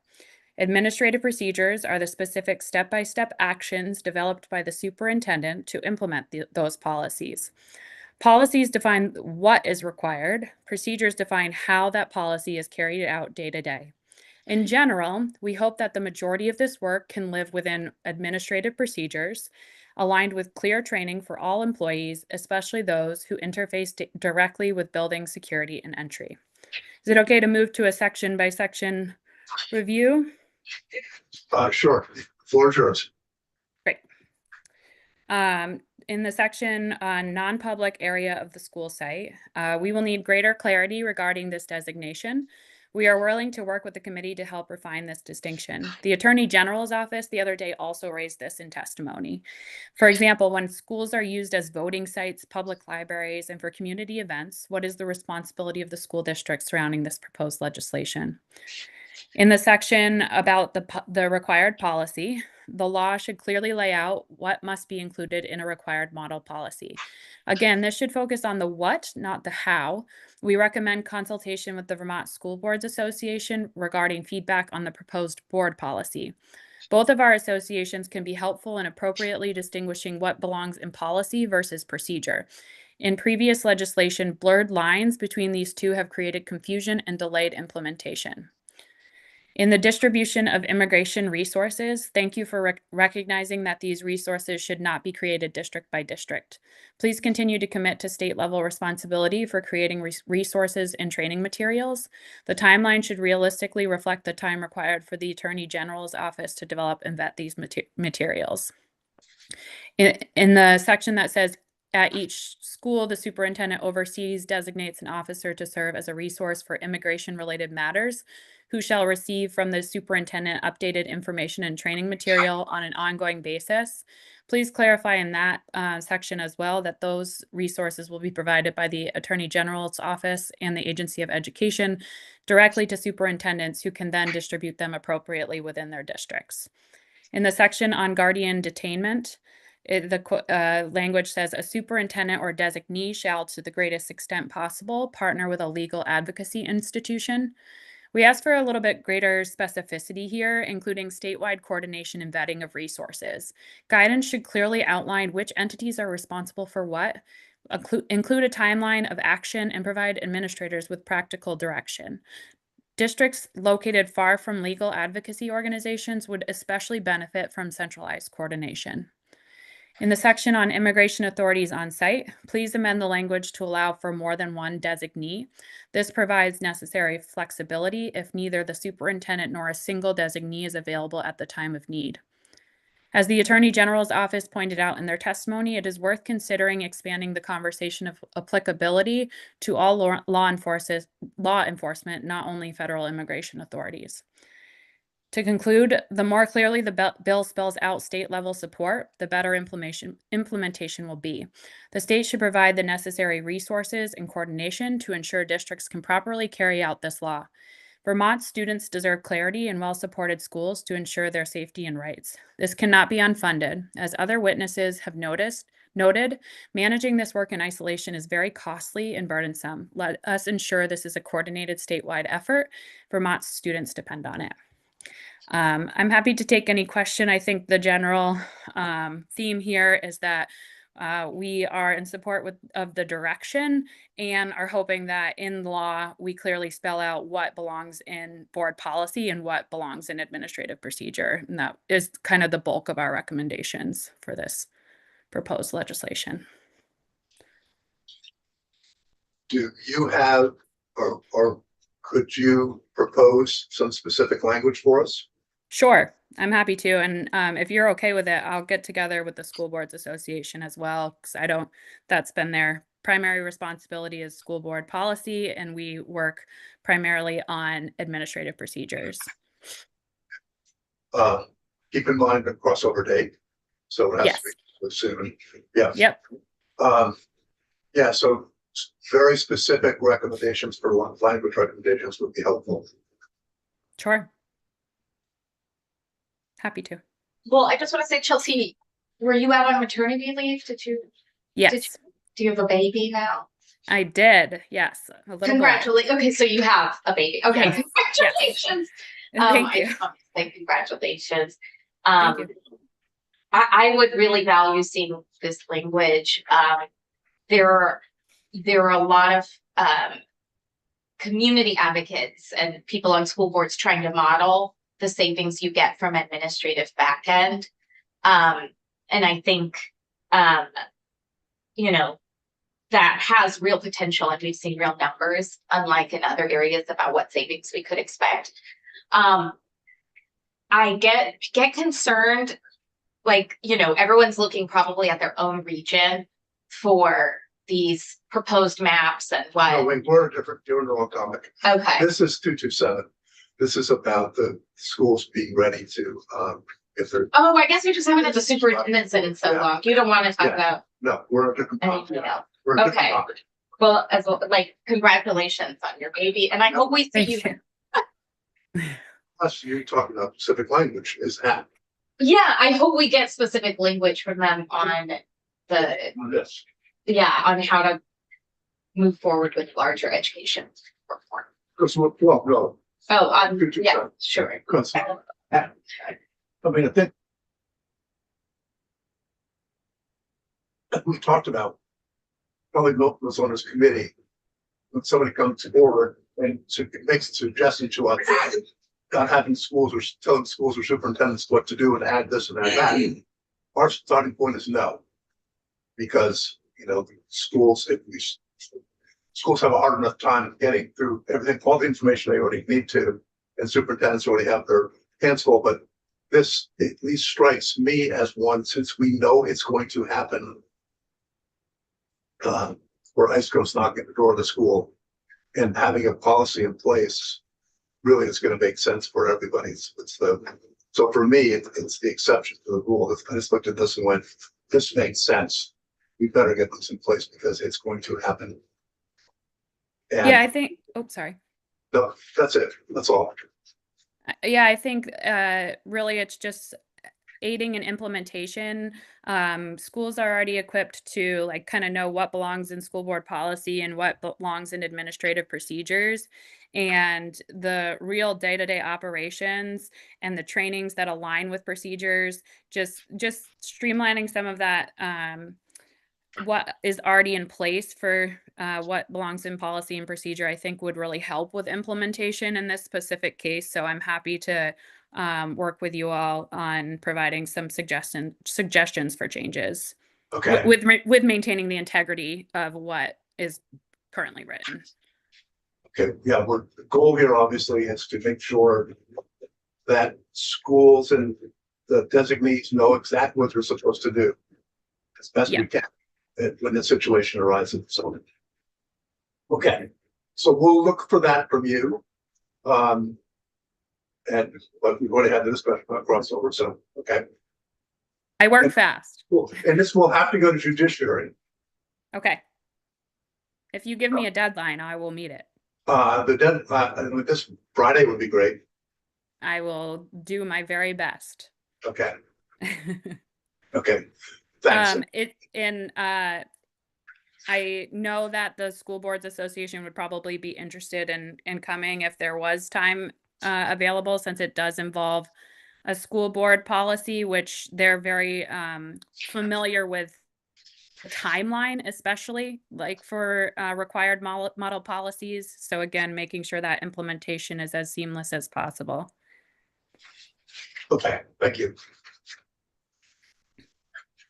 Administrative procedures are the specific step-by-step actions developed by the superintendent to implement those policies. Policies define what is required. Procedures define how that policy is carried out day to day. In general, we hope that the majority of this work can live within administrative procedures, aligned with clear training for all employees, especially those who interface directly with building security and entry. Is it okay to move to a section-by-section review? Sure. Floor is yours. Great. In the section on non-public area of the school site, we will need greater clarity regarding this designation. We are willing to work with the committee to help refine this distinction. The Attorney General's office the other day also raised this in testimony. For example, when schools are used as voting sites, public libraries, and for community events, what is the responsibility of the school district surrounding this proposed legislation? In the section about the required policy, the law should clearly lay out what must be included in a required model policy. Again, this should focus on the what, not the how. We recommend consultation with the Vermont School Boards Association regarding feedback on the proposed board policy. Both of our associations can be helpful in appropriately distinguishing what belongs in policy versus procedure. In previous legislation, blurred lines between these two have created confusion and delayed implementation. In the distribution of immigration resources, thank you for recognizing that these resources should not be created district by district. Please continue to commit to state level responsibility for creating resources and training materials. The timeline should realistically reflect the time required for the Attorney General's office to develop and vet these materials. In the section that says, at each school, the superintendent oversees, designates an officer to serve as a resource for immigration-related matters, who shall receive from the superintendent updated information and training material on an ongoing basis. Please clarify in that section as well that those resources will be provided by the Attorney General's office and the Agency of Education directly to superintendents, who can then distribute them appropriately within their districts. In the section on guardian detainment, the language says a superintendent or designee shall, to the greatest extent possible, partner with a legal advocacy institution. We ask for a little bit greater specificity here, including statewide coordination and vetting of resources. Guidance should clearly outline which entities are responsible for what, include a timeline of action, and provide administrators with practical direction. Districts located far from legal advocacy organizations would especially benefit from centralized coordination. In the section on immigration authorities on site, please amend the language to allow for more than one designee. This provides necessary flexibility if neither the superintendent nor a single designee is available at the time of need. As the Attorney General's office pointed out in their testimony, it is worth considering expanding the conversation of applicability to all law enforcement, not only federal immigration authorities. To conclude, the more clearly the bill spells out state-level support, the better implementation will be. The state should provide the necessary resources and coordination to ensure districts can properly carry out this law. Vermont students deserve clarity and well-supported schools to ensure their safety and rights. This cannot be unfunded. As other witnesses have noted, managing this work in isolation is very costly and burdensome. Let us ensure this is a coordinated statewide effort. Vermont students depend on it. I'm happy to take any question. I think the general theme here is that we are in support of the direction and are hoping that in law, we clearly spell out what belongs in board policy and what belongs in administrative procedure. And that is kind of the bulk of our recommendations for this proposed legislation. Do you have, or could you propose some specific language for us? Sure. I'm happy to. And if you're okay with it, I'll get together with the School Boards Association as well, because that's been their primary responsibility is school board policy, and we work primarily on administrative procedures. Keep in mind the crossover date. So it has to be soon. Yeah. Yep. Yeah, so very specific recommendations for language recommendations would be helpful. Sure. Happy to. Well, I just want to say, Chelsea, were you out on maternity leave? Did you, Yes, do you have a baby now? I did. Yes. A little boy. Congratulations. Okay, so you have a baby. Okay, Yes. congratulations. Thank I you. just want to say congratulations. Thank you. I would really value seeing this language. There are a lot of community advocates and people on school boards trying to model the savings you get from administrative backend. And I think, you know, that has real potential, and we've seen real numbers, unlike in other areas, about what savings we could expect. I get concerned, like, you know, everyone's looking probably at their own region for these proposed maps and what. No, we're a different, you're in the wrong topic. Okay. This is 227. This is about the schools being ready to, if they're, Oh, I guess we just haven't had the superintendent's in so Yeah. long. You don't want to talk Yeah. about no, we're a different topic. anything else. We're a different Okay. topic. Well, like, congratulations on your baby, and I hope we see Thank you. you. Plus, you're talking about specific language is that Yeah, I hope we get specific language from them on this. on how to move forward with larger education reform. Because, well, no, Oh, Future yeah, time. sure. because, I mean, I think we've talked about probably both of us on this committee, when somebody comes forward and makes a suggestion to us, not having schools or telling schools or superintendents what to do and add this and add that. Our starting point is no. Because, you know, schools have a hard enough time getting through everything, all the information they already need to, and superintendents already have their hands full, but this at least strikes me as one, since we know it's going to happen. Where ice goes knocking at the door of the school, and having a policy in place really is going to make sense for everybody. So for me, it's the exception to the rule. I just looked at this and went, this makes sense. We better get this in place because it's going to happen. And Yeah, I think, oh, sorry. no, that's it. That's all. Yeah, I think really it's just aiding in implementation. Schools are already equipped to like kind of know what belongs in school board policy and what belongs in administrative procedures. And the real day-to-day operations and the trainings that align with procedures, just streamlining some of that, what is already in place for what belongs in policy and procedure, I think would really help with implementation in this specific case. So I'm happy to work with you all on providing some suggestions for changes Okay. with maintaining the integrity of what is currently written. Okay, yeah, the goal here obviously is to make sure that schools and the designees know exactly what they're supposed to do as best we can when the situation arises. So, okay, so we'll look for that from you. And but we've already had the discussion about crossover, so okay. I work fast. Cool. And this will have to go to judiciary. Okay. If you give me a deadline, I will meet it. This Friday would be great. I will do my very best. Okay. Okay. Thanks. I know that the School Boards Association would probably be interested in coming if there was time available, since it does involve a school board policy, which they're very familiar with the timeline, especially like for required model policies. So again, making sure that implementation is as seamless as possible. Okay, thank you.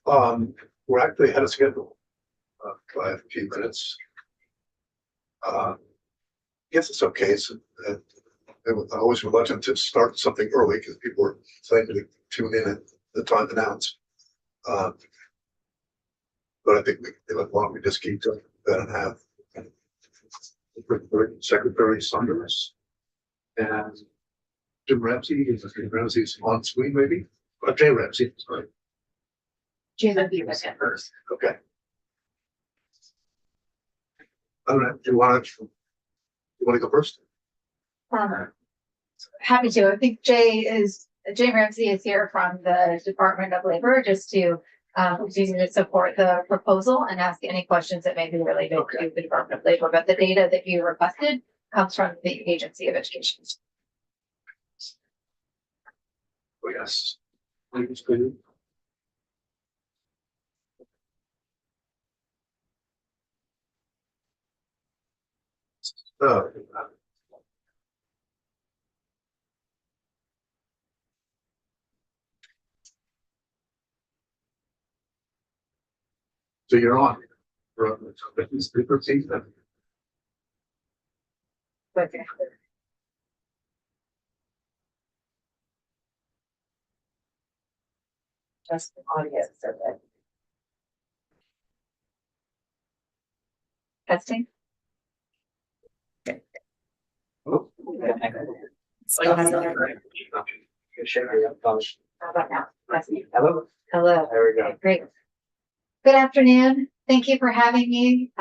We're actually ahead of schedule by a few minutes. Guess it's okay. So, I'm always reluctant to start something early because people are planning to tune in at the time announced. But I think why don't we just keep doing that and have Secretary Saunders and Jim Ramsey, Jim Ramsey's on screen maybe, or Jay Ramsey, sorry. Jim would be with him first. Okay. I don't know, do you want to go first? Happy to. I think Jay Ramsey is here from the Department of Labor just to continue to support the proposal and ask any questions that may be related to the Department of Labor. But the data that you requested comes from the Agency of Education. Oh, yes. So you're on. Okay. Just the audio survey. Testing. Oh. How about now? Testing. Hello. Hello. There we go. Okay, great. Good afternoon. Thank you for having me.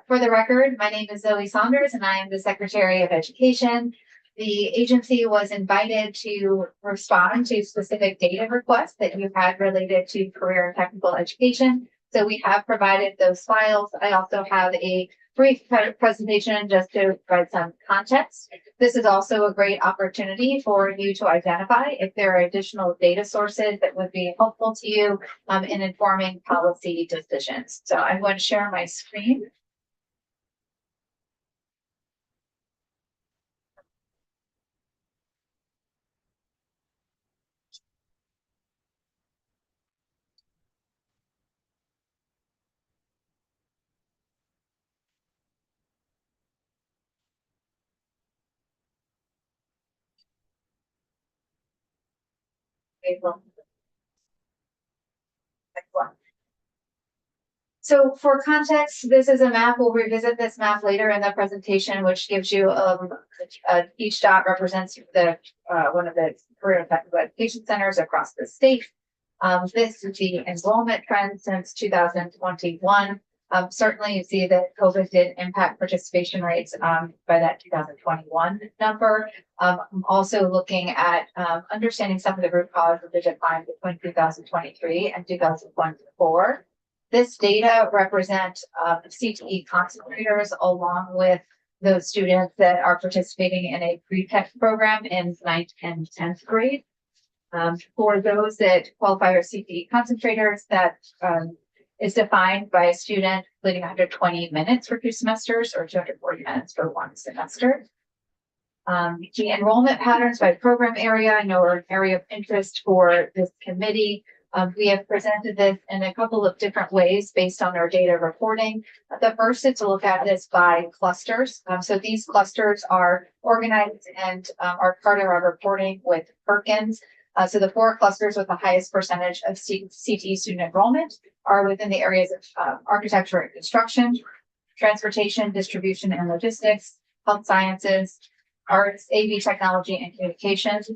For the record, my name is Zoe Saunders and I am the Secretary of Education. The agency was invited to respond to specific data requests that you had related to career and technical education. So we have provided those files. I also have a brief presentation just to provide some context. This is also a great opportunity for you to identify if there are additional data sources that would be helpful to you in informing policy decisions. So I'm going to share my screen. So for context, this is a map. We'll revisit this map later in the presentation, which gives you each dot represents the one of the career and technical education centers across the state. This is the enrollment trend since 2021. Certainly you see that COVID did impact participation rates by that 2021 number. I'm also looking at understanding some of the root cause of the decline between 2023 and 2024. This data represents CTE concentrators along with those students that are participating in a pre-tech program in 9th and 10th grade. For those that qualify as CTE concentrators, that is defined by a student completing 120 minutes for 2 semesters or 240 minutes for 1 semester. The enrollment patterns by program area, I know, are an area of interest for this committee. We have presented this in a couple of different ways based on our data reporting. The first is to look at this by clusters. So these clusters are organized and are part of our reporting with Perkins. So the 4 clusters with the highest percentage of CTE student enrollment are within the areas of architecture and construction, transportation, distribution and logistics, health sciences, arts, AV technology and communications.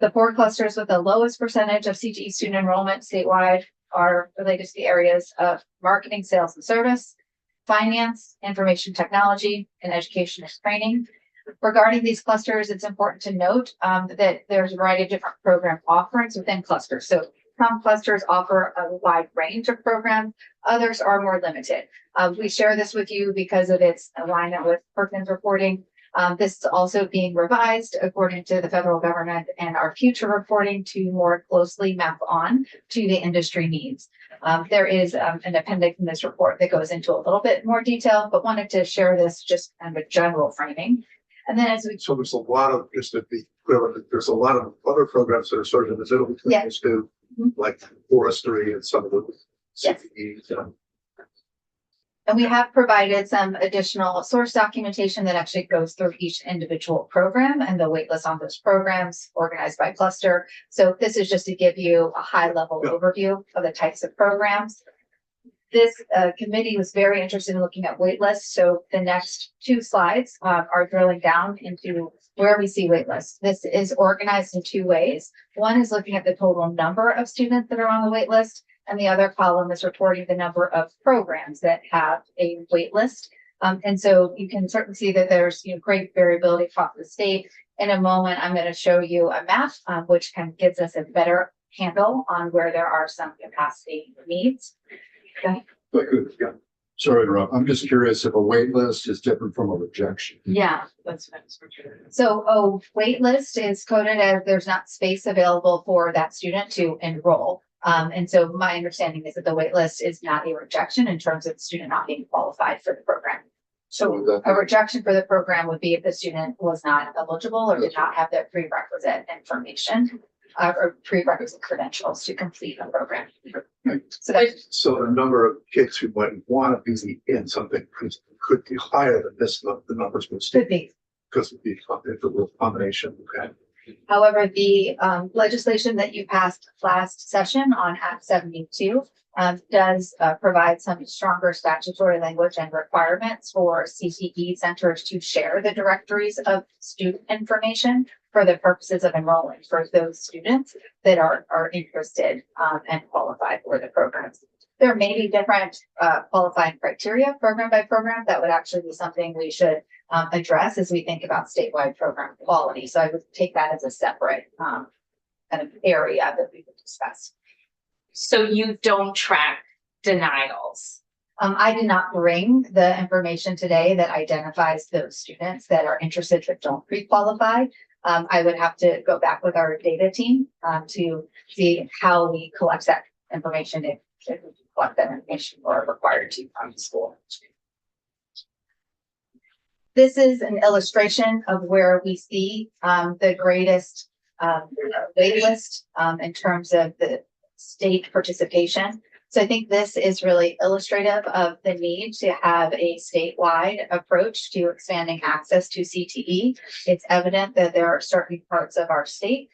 The 4 clusters with the lowest percentage of CTE student enrollment statewide are related to the areas of marketing, sales and service, finance, information technology, and education and training. Regarding these clusters, it's important to note that there's a variety of different program offerings within clusters. So some clusters offer a wide range of programs, others are more limited. We share this with you because of its alignment with Perkins reporting. This is also being revised according to the federal government and our future reporting to more closely map on to the industry needs. There is an appendix in this report that goes into a little bit more detail, but wanted to share this just kind of a general framing. And then as we So there's a lot of, just to be clear, there's a lot of other programs that are sort of in the middle between Yeah. these two, Mhm. like forestry and some of the Yes. CTEs. And we have provided some additional source documentation that actually goes through each individual program and the waitlist on those programs organized by cluster. So this is just to give you a high level overview of the types of programs. This committee was very interested in looking at waitlists. So the next two slides are drilling down into where we see waitlists. This is organized in two ways. One is looking at the total number of students that are on the wait list, and the other column is reporting the number of programs that have a wait list. And so you can certainly see that there's great variability across the state. In a moment, I'm going to show you a map, which kind of gives us a better handle on where there are some capacity needs. Okay. If I could, sorry to interrupt. I'm just curious if a wait list is different from a rejection. Yeah, that's what it's for sure. So a wait list is coded as there's not space available for that student to enroll. And so my understanding is that the wait list is not a rejection in terms of the student not being qualified for the program. So a rejection for the program would be if the student was not eligible or did not have the prerequisite information or prerequisite credentials to complete a program. So the number of kids who might want to be in something could be higher than this, the numbers would Could be. because of the combination. Okay. However, the legislation that you passed last session on Act 72 does provide some stronger statutory language and requirements for CTE centers to share the directories of student information for the purposes of enrolling for those students that are interested and qualified for the programs. There may be different qualifying criteria program by program. That would actually be something we should address as we think about statewide program quality. So I would take that as a separate kind of area that we would discuss. So you don't track denials? I did not bring the information today that identifies those students that are interested but don't pre-qualify. I would have to go back with our data team to see how we collect that information if we collect that information or required to from the school. This is an illustration of where we see the greatest wait list in terms of the state participation. So I think this is really illustrative of the need to have a statewide approach to expanding access to CTE. It's evident that there are certain parts of our state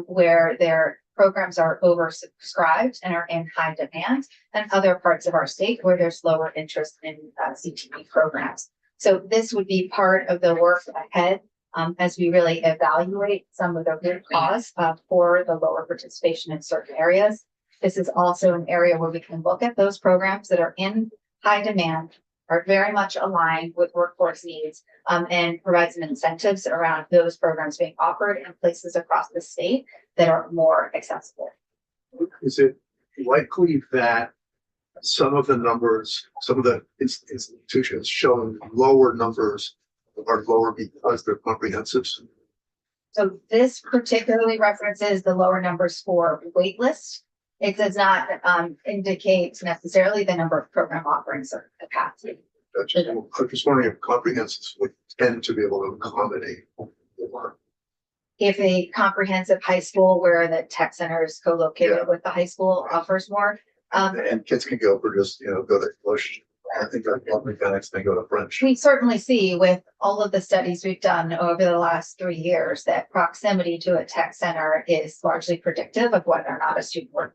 where their programs are oversubscribed and are in high demand, and other parts of our state where there's lower interest in CTE programs. So this would be part of the work ahead as we really evaluate some of the root cause for the lower participation in certain areas. This is also an area where we can look at those programs that are in high demand, are very much aligned with workforce needs, and provide some incentives around those programs being offered in places across the state that are more accessible. Is it likely that some of the numbers, some of the institutions showing lower numbers are lower because they're comprehensive? So this particularly references the lower numbers for waitlist. It does not indicate necessarily the number of program offerings or capacity. I'm just wondering if comprehensives would tend to be able to accommodate more. If a comprehensive high school where the tech center is co-located with the high school offers more. And kids can go for just, go to English. I think that mechanics may go to French. We certainly see with all of the studies we've done over the last 3 years that proximity to a tech center is largely predictive of whether or not a student would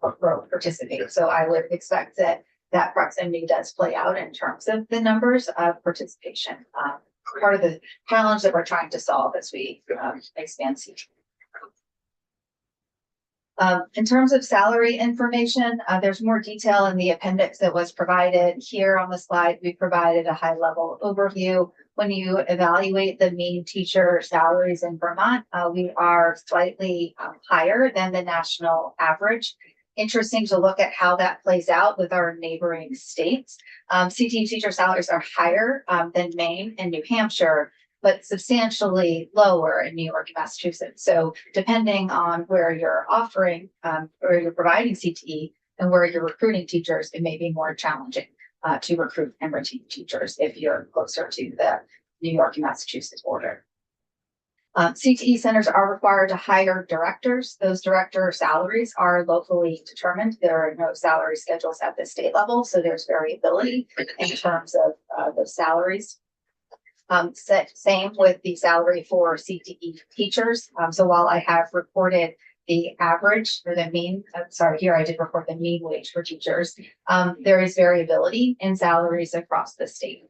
participate. So I would expect that proximity does play out in terms of the numbers of participation. Part of the challenge that we're trying to solve as we expand CTE. In terms of salary information, there's more detail in the appendix that was provided here on the slide. We provided a high level overview. When you evaluate the mean teacher salaries in Vermont, we are slightly higher than the national average. Interesting to look at how that plays out with our neighboring states. CTE teacher salaries are higher than Maine and New Hampshire, but substantially lower in New York and Massachusetts. So depending on where you're offering or you're providing CTE and where you're recruiting teachers, it may be more challenging to recruit and retain teachers if you're closer to the New York and Massachusetts border. CTE centers are required to hire directors. Those director salaries are locally determined. There are no salary schedules at the state level, so there's variability in terms of the salaries. Same with the salary for CTE teachers. So while I have reported the average or the mean, here I did report the mean wage for teachers. There is variability in salaries across the state.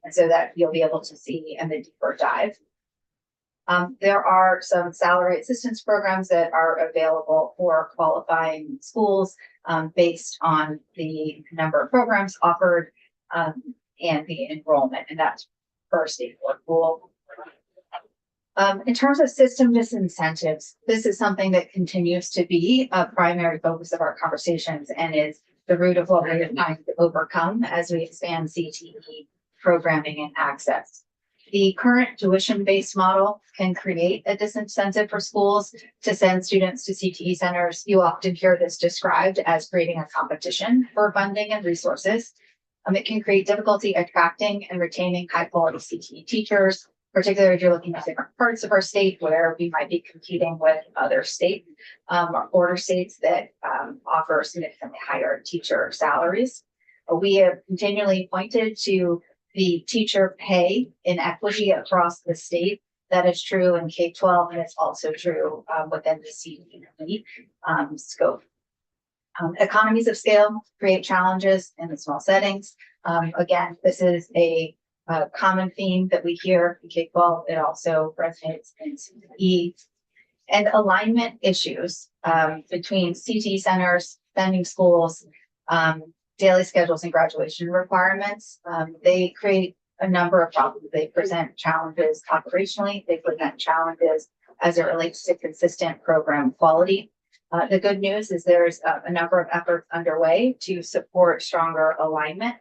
And so that you'll be able to see in the deeper dive. There are some salary assistance programs that are available for qualifying schools based on the number of programs offered and the enrollment, and that's per state board rule. In terms of system disincentives, this is something that continues to be a primary focus of our conversations and is the root of what we are trying to overcome as we expand CTE programming and access. The current tuition-based model can create a disincentive for schools to send students to CTE centers. You often hear this described as creating a competition for funding and resources. It can create difficulty attracting and retaining high-quality CTE teachers, particularly if you're looking at different parts of our state where we might be competing with other states or border states that offer significantly higher teacher salaries. We have continually pointed to the teacher pay inequity across the state. That is true in K-12, and it's also true within the CTE scope. Economies of scale create challenges in the small settings. Again, this is a common theme that we hear in K-12. It also resonates in CTE. And alignment issues between CTE centers, spending schools, daily schedules, and graduation requirements. They create a number of problems. They present challenges operationally. They present challenges as it relates to consistent program quality. The good news is there's a number of efforts underway to support stronger alignment.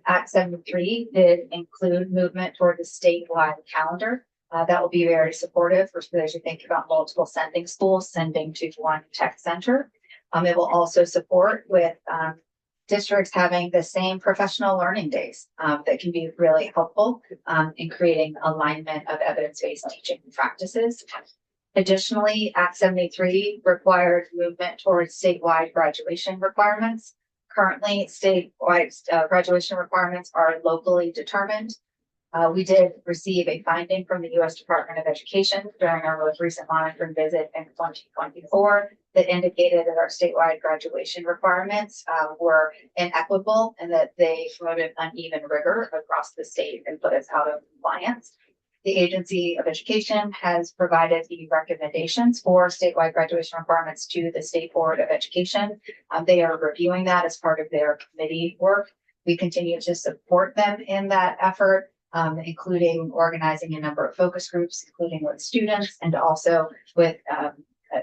Act 73 did include movement toward the statewide calendar. That will be very supportive for schools as you think about multiple sending schools, sending to one tech center. It will also support with districts having the same professional learning days that can be really helpful in creating alignment of evidence-based teaching practices. Additionally, Act 73 required movement towards statewide graduation requirements. Currently, statewide graduation requirements are locally determined. We did receive a finding from the U.S. Department of Education during our most recent monitoring visit in 2024 that indicated that our statewide graduation requirements were inequitable and that they promoted uneven rigor across the state and put us out of compliance. The Agency of Education has provided the recommendations for statewide graduation requirements to the State Board of Education. They are reviewing that as part of their committee work. We continue to support them in that effort, including organizing a number of focus groups, including with students and also with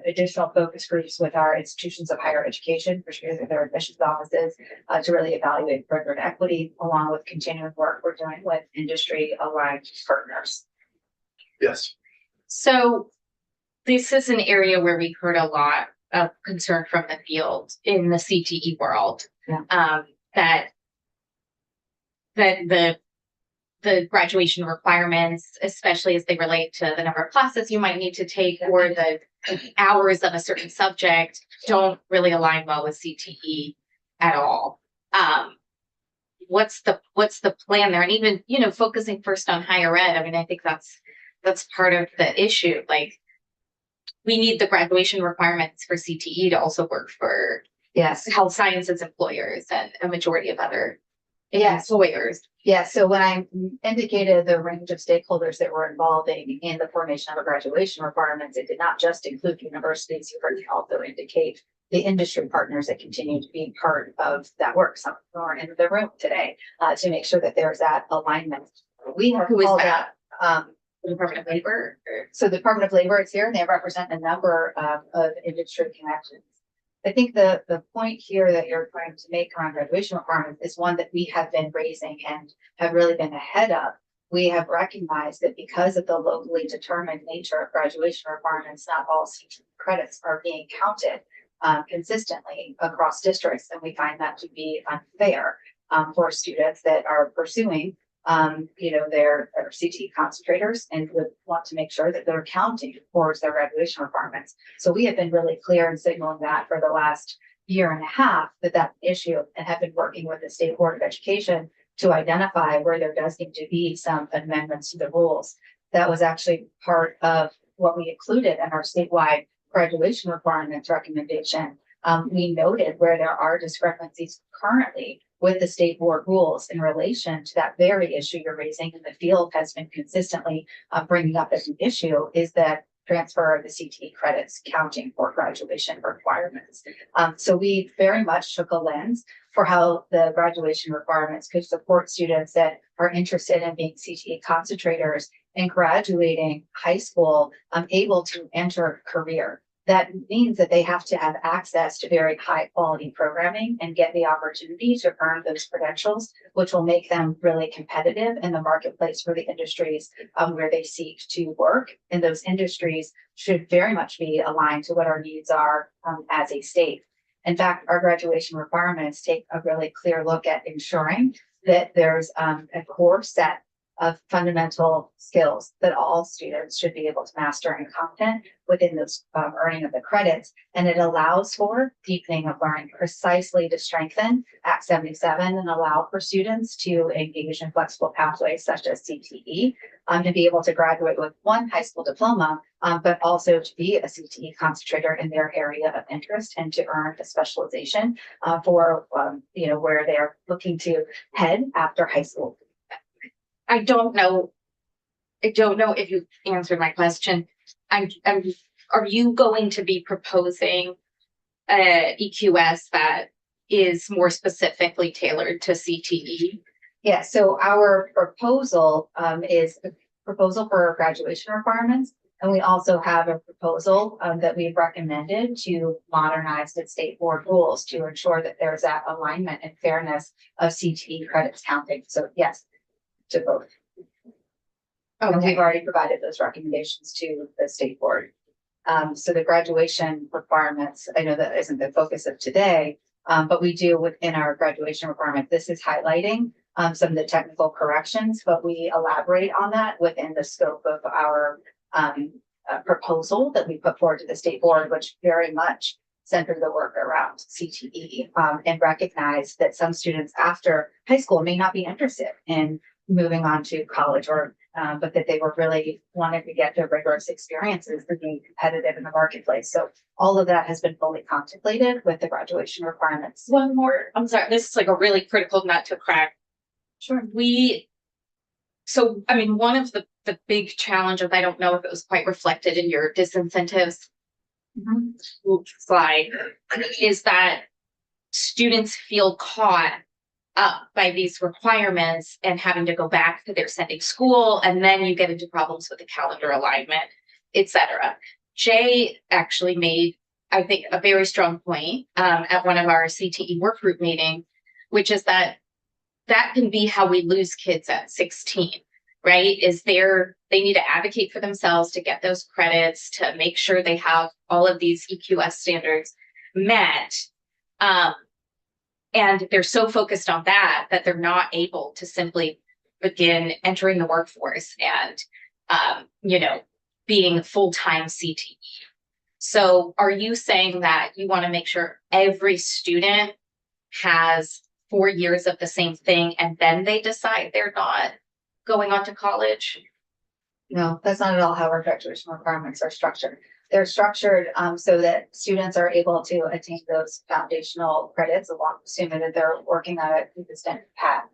additional focus groups with our institutions of higher education, particularly their admissions offices, to really evaluate program equity, along with continuing work we're doing with industry-aligned partners. Yes. So this is an area where we heard a lot of concern from the field in the CTE world. Yeah. That the graduation requirements, especially as they relate to the number of classes you might need to take or the hours of a certain subject, don't really align well with CTE at all. What's the plan there? And even, focusing first on higher ed, I mean, I think that's part of the issue. Like, we need the graduation requirements for CTE to also work for health sciences employers and a majority of other employers. Yeah, so when I indicated the range of stakeholders that were involving in the formation of the graduation requirements, it did not just include universities. You heard me also indicate the industry partners that continue to be part of that work. Some are in the room today to make sure that there's that alignment. We have called that the Department of Labor. So the Department of Labor is here, and they represent a number of industry connections. I think the point here that you're trying to make around graduation requirements is one that we have been raising and have really been ahead of. We have recognized that because of the locally determined nature of graduation requirements, not all CTE credits are being counted consistently across districts, and we find that to be unfair for students that are pursuing their CTE concentrators and would want to make sure that they're counting towards their graduation requirements. So we have been really clear in signaling that for the last year and a half that that's an issue, and have been working with the State Board of Education to identify where there does need to be some amendments to the rules. That was actually part of what we included in our statewide graduation requirements recommendation. We noted where there are discrepancies currently with the state board rules in relation to that very issue you're raising, and the field has been consistently bringing up as an issue, is that transfer of the CTE credits counting for graduation requirements. So we very much took a lens for how the graduation requirements could support students that are interested in being CTE concentrators and graduating high school, able to enter a career. That means that they have to have access to very high quality programming and get the opportunity to earn those credentials, which will make them really competitive in the marketplace for the industries where they seek to work. And those industries should very much be aligned to what our needs are as a state. In fact, our graduation requirements take a really clear look at ensuring that there's a core set of fundamental skills that all students should be able to master and competent within those earning of the credits. And it allows for deepening of learning precisely to strengthen Act 77 and allow for students to engage in flexible pathways such as CTE, to be able to graduate with one high school diploma, but also to be a CTE concentrator in their area of interest and to earn a specialization for where they're looking to head after high school. I don't know if you answered my question. Are you going to be proposing EQS that is more specifically tailored to CTE? Yeah, so our proposal is a proposal for graduation requirements. And we also have a proposal that we've recommended to modernize the state board rules to ensure that there's that alignment and fairness of CTE credits counting. So yes, to both. And we've already provided those recommendations to the state board. So the graduation requirements, I know that isn't the focus of today, but we do within our graduation requirement, this is highlighting some of the technical corrections, but we elaborate on that within the scope of our proposal that we put forward to the state board, which very much center the work around CTE and recognize that some students after high school may not be interested in moving on to college or but that they were really wanted to get their rigorous experiences for being competitive in the marketplace. So all of that has been fully contemplated with the graduation requirements. One more, I'm sorry, this is like a really critical nut to crack. Sure. One of the big challenges, I don't know if it was quite reflected in your disincentives slide, is that students feel caught up by these requirements and having to go back to their sending school, and then you get into problems with the calendar alignment, etc. Jay actually made, I think, a very strong point at one of our CTE work group meetings, which is that can be how we lose kids at 16, right? They need to advocate for themselves to get those credits, to make sure they have all of these EQS standards met. And they're so focused on that they're not able to simply begin entering the workforce and, being full-time CTE. So are you saying that you want to make sure every student has 4 years of the same thing and then they decide they're not going on to college? No, that's not at all how our graduation requirements are structured. They're structured so that students are able to attain those foundational credits along, assuming that they're working on a consistent path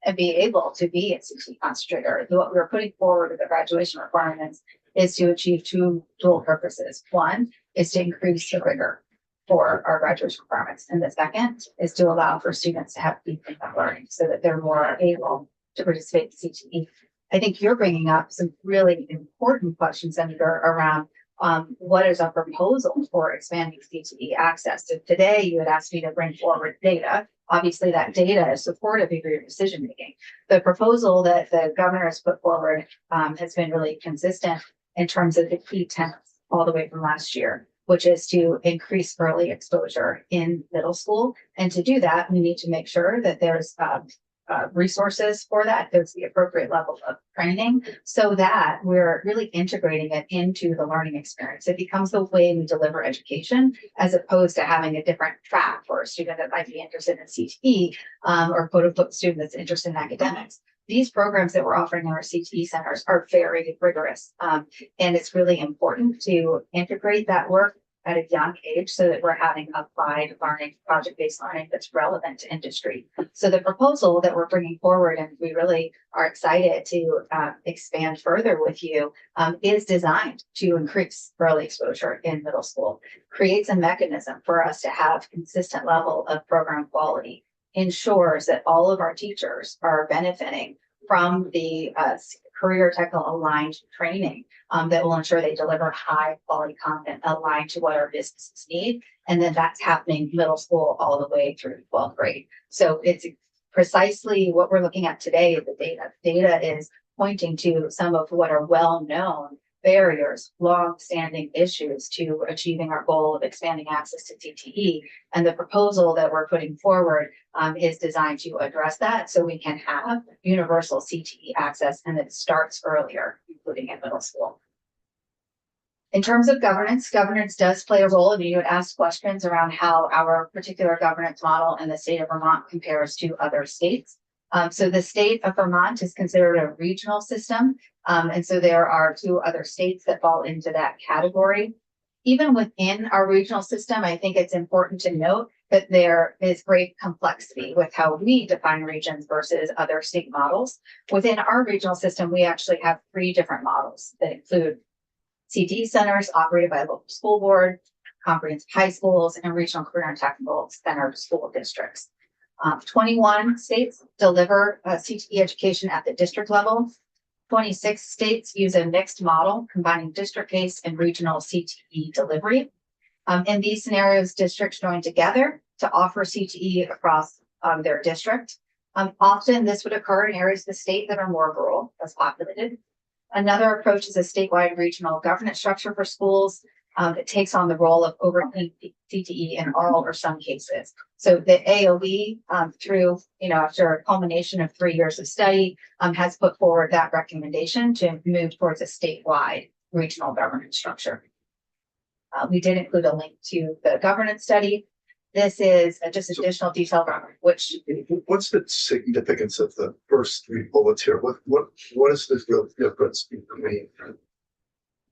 and be able to be a CTE concentrator. What we're putting forward with the graduation requirements is to achieve two dual purposes. One is to increase the rigor for our graduation requirements. And the second is to allow for students to have deep learning so that they're more able to participate in CTE. I think you're bringing up some really important questions, Senator, around what is our proposal for expanding CTE access. So today you had asked me to bring forward data. Obviously that data is supportive of your decision making. The proposal that the governor has put forward has been really consistent in terms of the key tenets all the way from last year, which is to increase early exposure in middle school. And to do that, we need to make sure that there's resources for that. There's the appropriate level of training so that we're really integrating it into the learning experience. It becomes the way we deliver education as opposed to having a different track for a student that might be interested in CTE or quote unquote student that's interested in academics. These programs that we're offering in our CTE centers are very rigorous. And it's really important to integrate that work at a young age so that we're having applied learning, project-based learning that's relevant to industry. So the proposal that we're bringing forward, and we really are excited to expand further with you, is designed to increase early exposure in middle school, creates a mechanism for us to have consistent level of program quality, ensures that all of our teachers are benefiting from the career technical aligned training that will ensure they deliver high quality content aligned to what our businesses need. And then that's happening middle school all the way through 12th grade. So it's precisely what we're looking at today. The data is pointing to some of what are well-known barriers, long-standing issues to achieving our goal of expanding access to CTE. And the proposal that we're putting forward is designed to address that so we can have universal CTE access and it starts earlier, including in middle school. In terms of governance, governance does play a role. And you had asked questions around how our particular governance model in the state of Vermont compares to other states. So the state of Vermont is considered a regional system. And so there are 2 other states that fall into that category. Even within our regional system, I think it's important to note that there is great complexity with how we define regions versus other state models. Within our regional system, we actually have 3 different models that include CTE centers operated by a local school board, comprehensive high schools, and regional career and technical center school districts. 21 states deliver CTE education at the district level. 26 states use a mixed model combining district-based and regional CTE delivery. In these scenarios, districts join together to offer CTE across their district. Often this would occur in areas of the state that are more rural, less populated. Another approach is a statewide regional governance structure for schools. It takes on the role of overseeing CTE in all or some cases. So the AOE through, after a culmination of 3 years of study, has put forward that recommendation to move towards a statewide regional governance structure. We did include a link to the governance study. This is just additional detail around which. What's the significance of the first 3 bullets here? What is the real difference between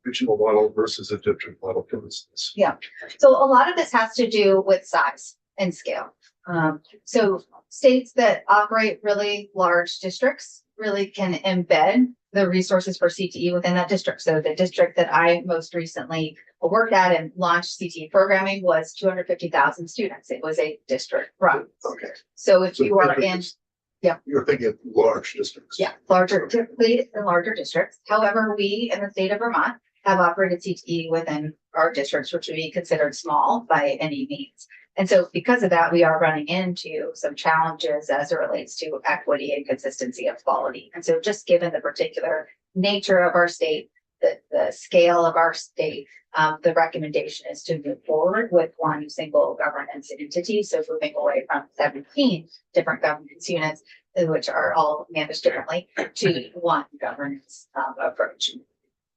regional model versus a district model, for instance? Yeah, so a lot of this has to do with size and scale. So states that operate really large districts really can embed the resources for CTE within that district. So the district that I most recently worked at and launched CTE programming was 250,000 students. It was a district run. Okay. So if you are in, You're thinking of large districts. yeah, typically in larger districts. However, we in the state of Vermont have operated CTE within our districts, which would be considered small by any means. And so because of that, we are running into some challenges as it relates to equity and consistency of quality. And so just given the particular nature of our state, the scale of our state, the recommendation is to move forward with one single governance entity. So moving away from 17 different governance units, which are all managed differently, to one governance approach.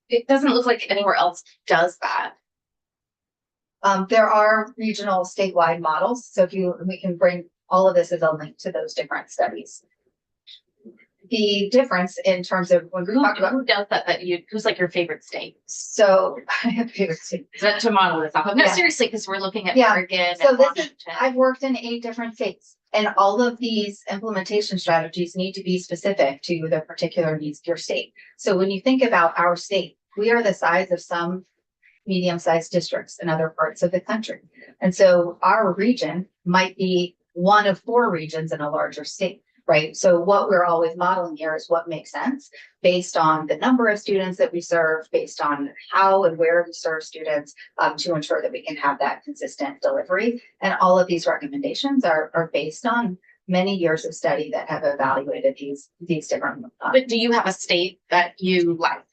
It doesn't look like anywhere else does that. There are regional statewide models. So we can bring all of this as a link to those different studies. The difference in terms of when we talk about Who does that who's like your favorite state? so I have favorite state. To model this off of. No, Yeah. seriously, because we're looking at Yeah. Oregon So and this is, Washington. I've worked in 8 different states and all of these implementation strategies need to be specific to the particular needs of your state. So when you think about our state, we are the size of some medium-sized districts in other parts of the country. And so our region might be one of 4 regions in a larger state, right? So what we're always modeling here is what makes sense based on the number of students that we serve, based on how and where we serve students, to ensure that we can have that consistent delivery. And all of these recommendations are based on many years of study that have evaluated these different. But do you have a state that you like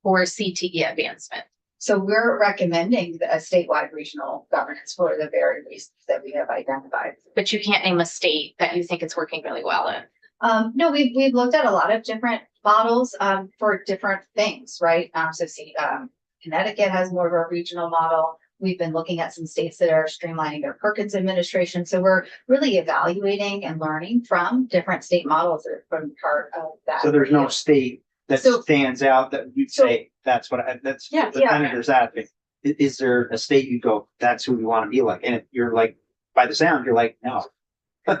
for CTE advancement? So we're recommending a statewide regional governance for the very reasons that we have identified. But you can't name a state that you think it's working really well in. No, we've looked at a lot of different models, for different things, right? Connecticut has more of a regional model. We've been looking at some states that are streamlining their Perkins administration. So we're really evaluating and learning from different state models that are from part of that. So there's no state that So- stands out that you'd say, that's what that's Yeah, the yeah. senator's advocate. Is there a state you go, that's who we want to be like? And if you're like, by the sound, you're like, no.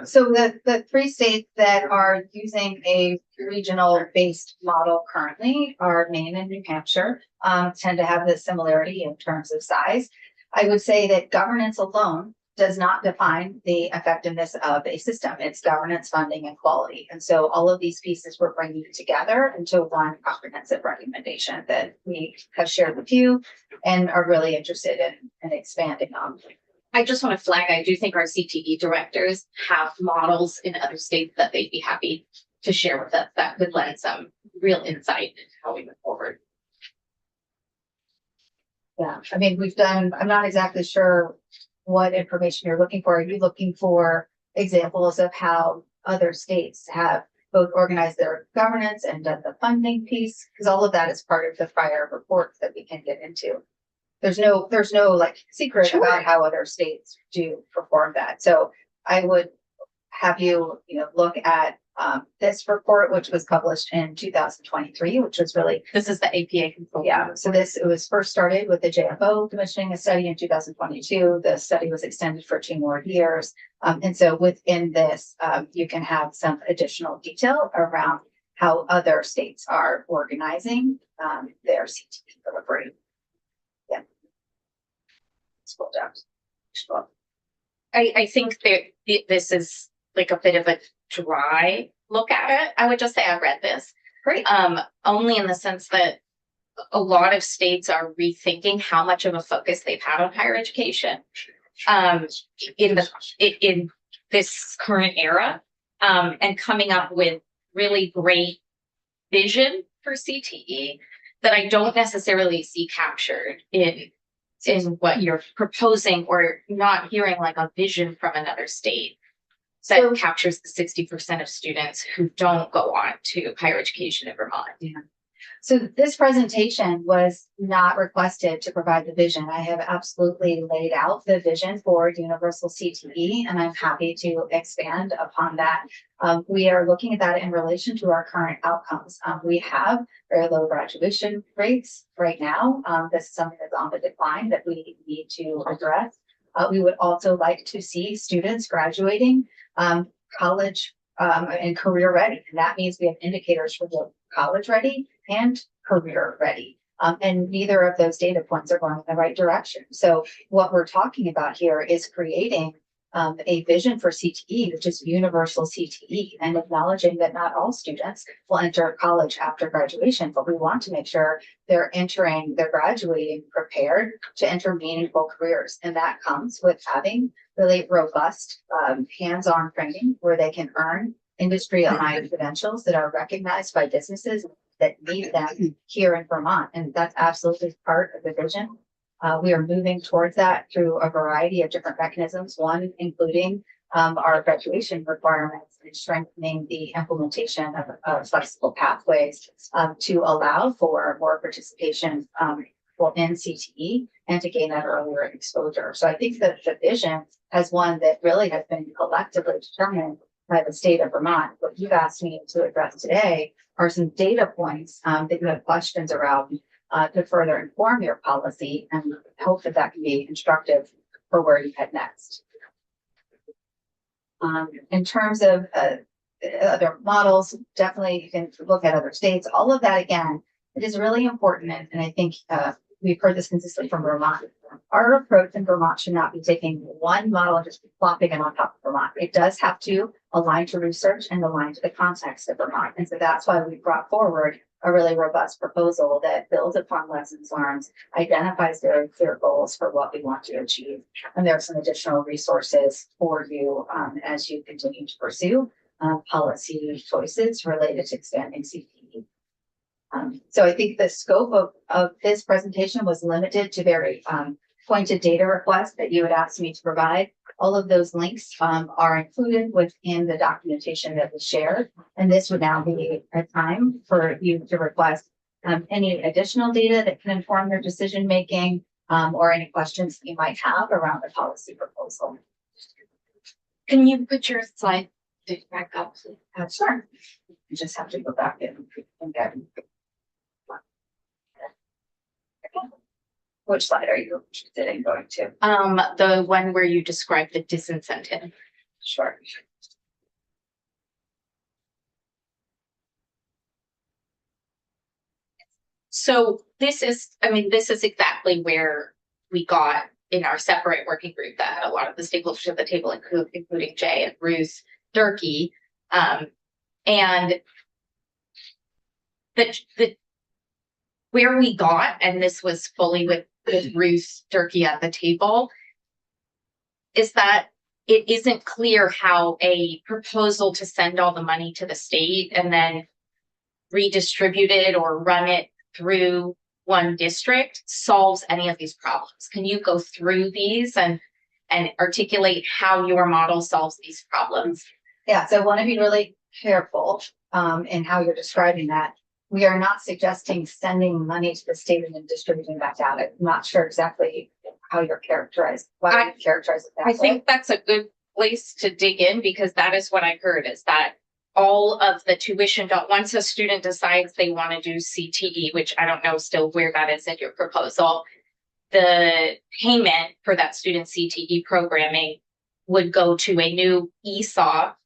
So the three states that are using a regional based model currently are Maine and New Hampshire, tend to have this similarity in terms of size. I would say that governance alone does not define the effectiveness of a system. It's governance, funding, and quality. And so all of these pieces we're bringing together into one comprehensive recommendation that we have shared with you and are really interested in expanding on. I just want to flag, I do think our CTE directors have models in other states that they'd be happy to share with us that could lend some real insight into how we move forward. Yeah, I mean, I'm not exactly sure what information you're looking for. Are you looking for examples of how other states have both organized their governance and done the funding piece? Because all of that is part of the prior reports that we can get into. There's no like secret about how other states do perform that. So I would have you, look at this report, which was published in 2023, which was really, This is the APA consultant. yeah. So it was first started with the JFO commissioning a study in 2022. The study was extended for 2 more years. And so within this, you can have some additional detail around how other states are organizing their CTE delivery. Yeah. Scroll down. Scroll. I think that this is like a bit of a dry look at it. I would just say I read this. Great. Only in the sense that a lot of states are rethinking how much of a focus they've had on higher education in this current era, and coming up with really great vision for CTE that I don't necessarily see captured in what you're proposing, or not hearing like a vision from another state that So- captures the 60% of students who don't go on to higher education in Vermont. So this presentation was not requested to provide the vision. I have absolutely laid out the vision for universal CTE, and I'm happy to expand upon that. We are looking at that in relation to our current outcomes. We have very low graduation rates right now. This is something that's on the decline that we need to address. We would also like to see students graduating college and career ready. And that means we have indicators for both college ready and career ready. And neither of those data points are going in the right direction. So what we're talking about here is creating a vision for CTE, which is universal CTE, and acknowledging that not all students will enter college after graduation, but we want to make sure they're graduating prepared to enter meaningful careers. And that comes with having really robust hands-on training where they can earn industry-aligned credentials that are recognized by businesses that need them here in Vermont. And that's absolutely part of the vision. We are moving towards that through a variety of different mechanisms, one including our graduation requirements and strengthening the implementation of flexible pathways to allow for more participation in CTE and to gain that earlier exposure. So I think that the vision has one that really has been collectively determined by the state of Vermont. What you've asked me to address today are some data points that you have questions around to further inform your policy, and hope that that can be instructive for where you head next. In terms of other models, definitely you can look at other states. All of that, again, it is really important, and I think we've heard this consistently from Vermont. Our approach in Vermont should not be taking one model and just plopping it on top of Vermont. It does have to align to research and align to the context of Vermont. And so that's why we brought forward a really robust proposal that builds upon lessons learned, identifies very clear goals for what we want to achieve. And there are some additional resources for you as you continue to pursue policy choices related to expanding CTE. So I think the scope of this presentation was limited to very pointed data requests that you had asked me to provide. All of those links are included within the documentation that was shared. And this would now be a time for you to request any additional data that can inform your decision making or any questions you might have around the policy proposal. Can you put your slide back up, please? Sure. You just have to go back in and get. Which slide are you interested in going to? The one where you described the disincentive. Sure. So this is, I mean, this is exactly where we got in our separate working group that had a lot of the stakeholders at the table, including Jay and Ruth Durkee. And the where we got, and this was fully with Ruth Durkee at the table, is that it isn't clear how a proposal to send all the money to the state and then redistribute it or run it through one district solves any of these problems. Can you go through these and articulate how your model solves these problems? Yeah, so I want to be really careful in how you're describing that. We are not suggesting sending money to the state and then distributing back out. I'm not sure exactly how you're characterized, why you characterize it that way. I think that's a good place to dig in, because that is what I heard, is that all of the tuition, once a student decides they want to do CTE, which I don't know still where that is in your proposal, the payment for that student CTE programming would go to a new ESOP,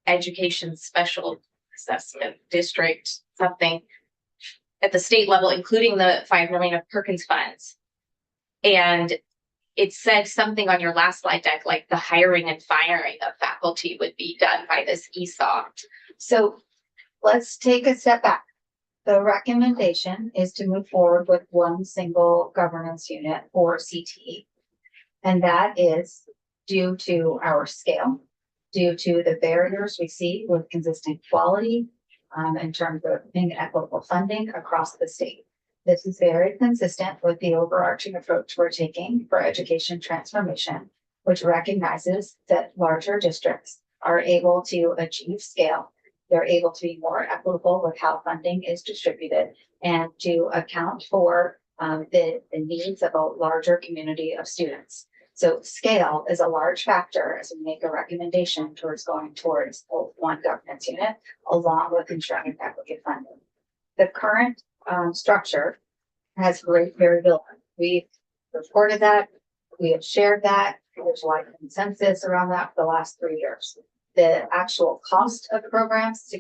Education Special Assessment District, something at the state level, including the $5 million of Perkins funds. And it said something on your last slide deck, like the hiring and firing of faculty would be done by this ESOP. So let's take a step back. The recommendation is to move forward with one single governance unit for CTE. And that is due to our scale, due to the barriers we see with consistent quality in terms of inequitable funding across the state. This is very consistent with the overarching approach we're taking for education transformation, which recognizes that larger districts are able to achieve scale. They're able to be more equitable with how funding is distributed and to account for the needs of a larger community of students. So scale is a large factor as we make a recommendation towards going towards one governance unit, along with ensuring equity funding. The current structure has great variability. We've reported that, we have shared that, there's a lot of consensus around that for the last 3 years. The actual cost of the programs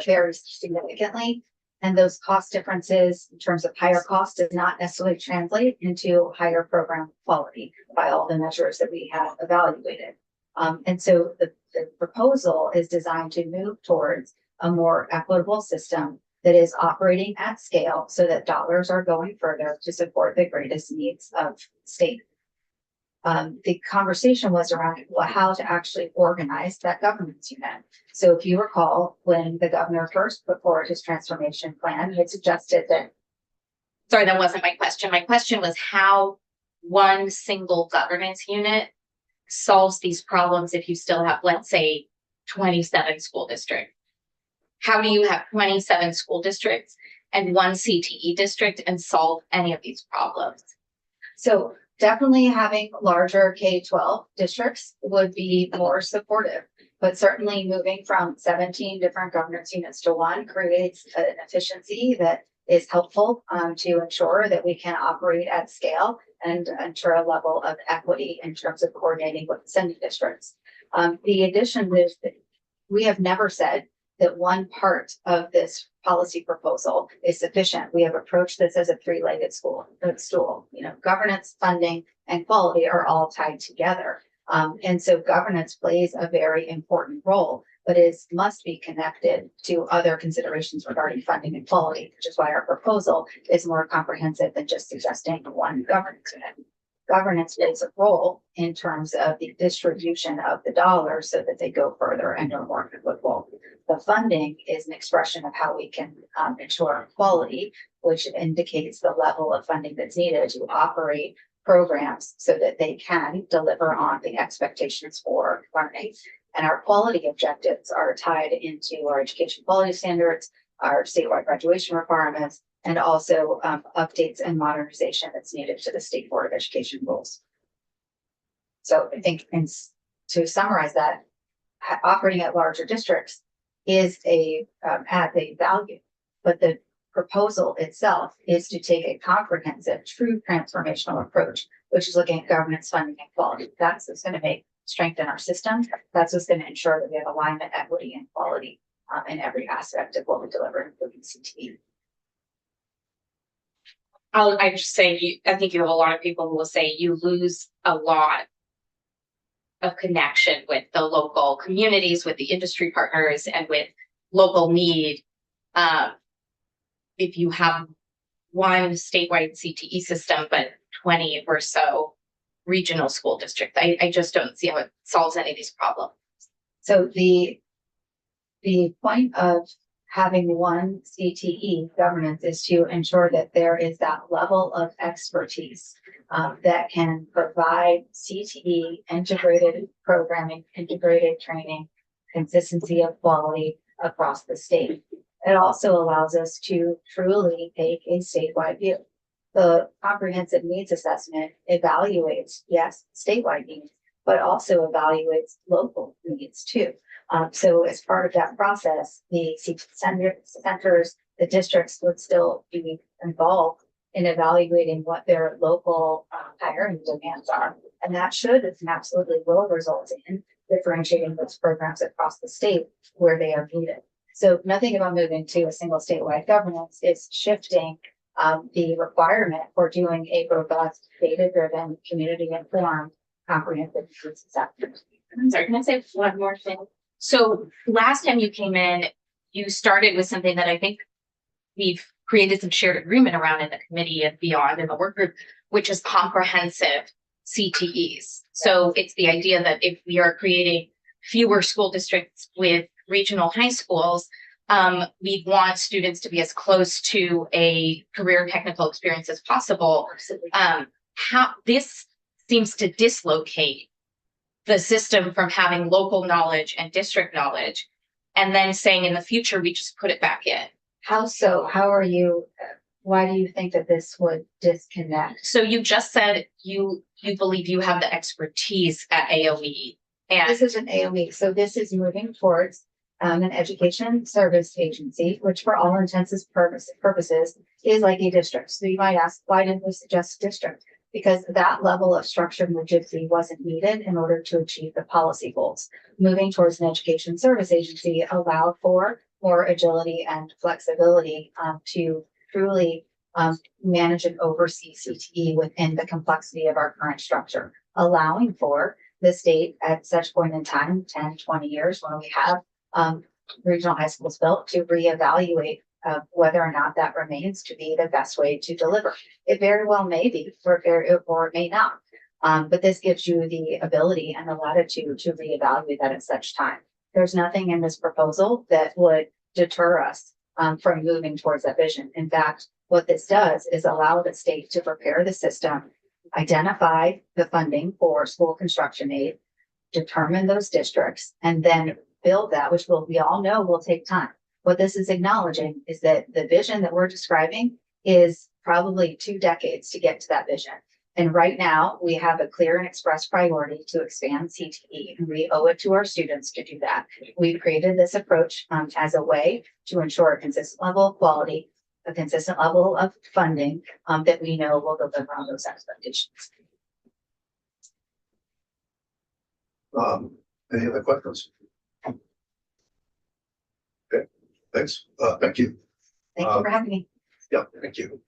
varies significantly, and those cost differences in terms of higher cost does not necessarily translate into higher program quality by all the measures that we have evaluated. And so the proposal is designed to move towards a more equitable system that is operating at scale so that dollars are going further to support the greatest needs of the state. The conversation was around how to actually organize that governance unit. So if you recall, when the governor first put forward his transformation plan, he had suggested that. Sorry, that wasn't my question. My question was how one single governance unit solves these problems if you still have, let's say, 27 school districts. How do you have 27 school districts and one CTE district and solve any of these problems? So definitely having larger K-12 districts would be more supportive, but certainly moving from 17 different governance units to one creates an efficiency that is helpful to ensure that we can operate at scale and ensure a level of equity in terms of coordinating with sending districts. The addition is that we have never said that one part of this policy proposal is sufficient. We have approached this as a three-legged stool. You know, governance, funding, and quality are all tied together. And so governance plays a very important role, but must be connected to other considerations regarding funding and quality, which is why our proposal is more comprehensive than just suggesting one governance unit. governance plays a role in terms of the distribution of the dollars so that they go further and are more equitable. The funding is an expression of how we can ensure quality, which indicates the level of funding that's needed to operate programs so that they can deliver on the expectations for learning. And our quality objectives are tied into our education quality standards, our statewide graduation requirements, and also updates and modernization that's needed to the State Board of Education rules. So I think, and to summarize that, operating at larger districts is adds a value, but the proposal itself is to take a comprehensive, true transformational approach, which is looking at governance, funding, and quality. That's what's going to strengthen our system. That's what's going to ensure that we have alignment, equity, and quality in every aspect of what we deliver, including CTE. I just say, I think you have a lot of people who will say you lose a lot of connection with the local communities, with the industry partners, and with local need. If you have one statewide CTE system, but 20 or so regional school districts, I just don't see how it solves any of these problems. So the point of having one CTE governance is to ensure that there is that level of expertise that can provide CTE integrated programming, integrated training, consistency of quality across the state. It also allows us to truly take a statewide view. The comprehensive needs assessment evaluates, yes, statewide needs, but also evaluates local needs too. So as part of that process, the centers, the districts would still be involved in evaluating what their local hiring demands are. And that should and absolutely will result in differentiating those programs across the state where they are needed. So nothing about moving to a single statewide governance is shifting the requirement for doing a robust, data-driven, community-informed, comprehensive needs assessment. I'm sorry, can I say one more thing? So last time you came in, you started with something that I think we've created some shared agreement around in the committee and beyond in the work group, which is comprehensive CTEs. So it's the idea that if we are creating fewer school districts with regional high schools, we want students to be as close to a career technical experience as possible. How this seems to dislocate the system from having local knowledge and district knowledge, and then saying in the future, we just put it back in. How so? How are you, why do you think that this would disconnect? So you just said you believe you have the expertise at AOE. And This is an AOE, so this is moving towards an education service agency, which for all intents and purposes is like a district. So you might ask, why didn't we suggest district? Because that level of structure and rigidity wasn't needed in order to achieve the policy goals. Moving towards an education service agency allowed for more agility and flexibility to truly manage and oversee CTE within the complexity of our current structure, allowing for the state at such point in time, 10, 20 years, when we have regional high schools built, to reevaluate whether or not that remains to be the best way to deliver. It very well may be, or it may not. But this gives you the ability and the latitude to reevaluate that at such time. There's nothing in this proposal that would deter us from moving towards that vision. In fact, what this does is allow the state to prepare the system, identify the funding for school construction aid, determine those districts, and then build that, which we all know will take time. What this is acknowledging is that the vision that we're describing is probably 2 decades to get to that vision. And right now we have a clear and express priority to expand CTE, and we owe it to our students to do that. We've created this approach as a way to ensure a consistent level of quality, a consistent level of funding that we know will deliver on those expectations. Any other questions? Okay, thanks. Thank you. Thank you for having me. Yeah, thank you.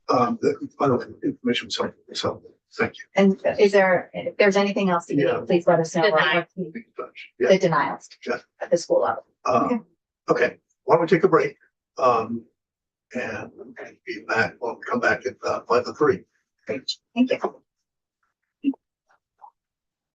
By the way, information was helpful, so thank you. And if there's anything else that you Yeah. need, please let us know. Denial. Be in touch. Yeah. The denials Yeah. at the school level. Okay, why don't we take a break? And be back, we'll come back at 5:03. Great, thank you.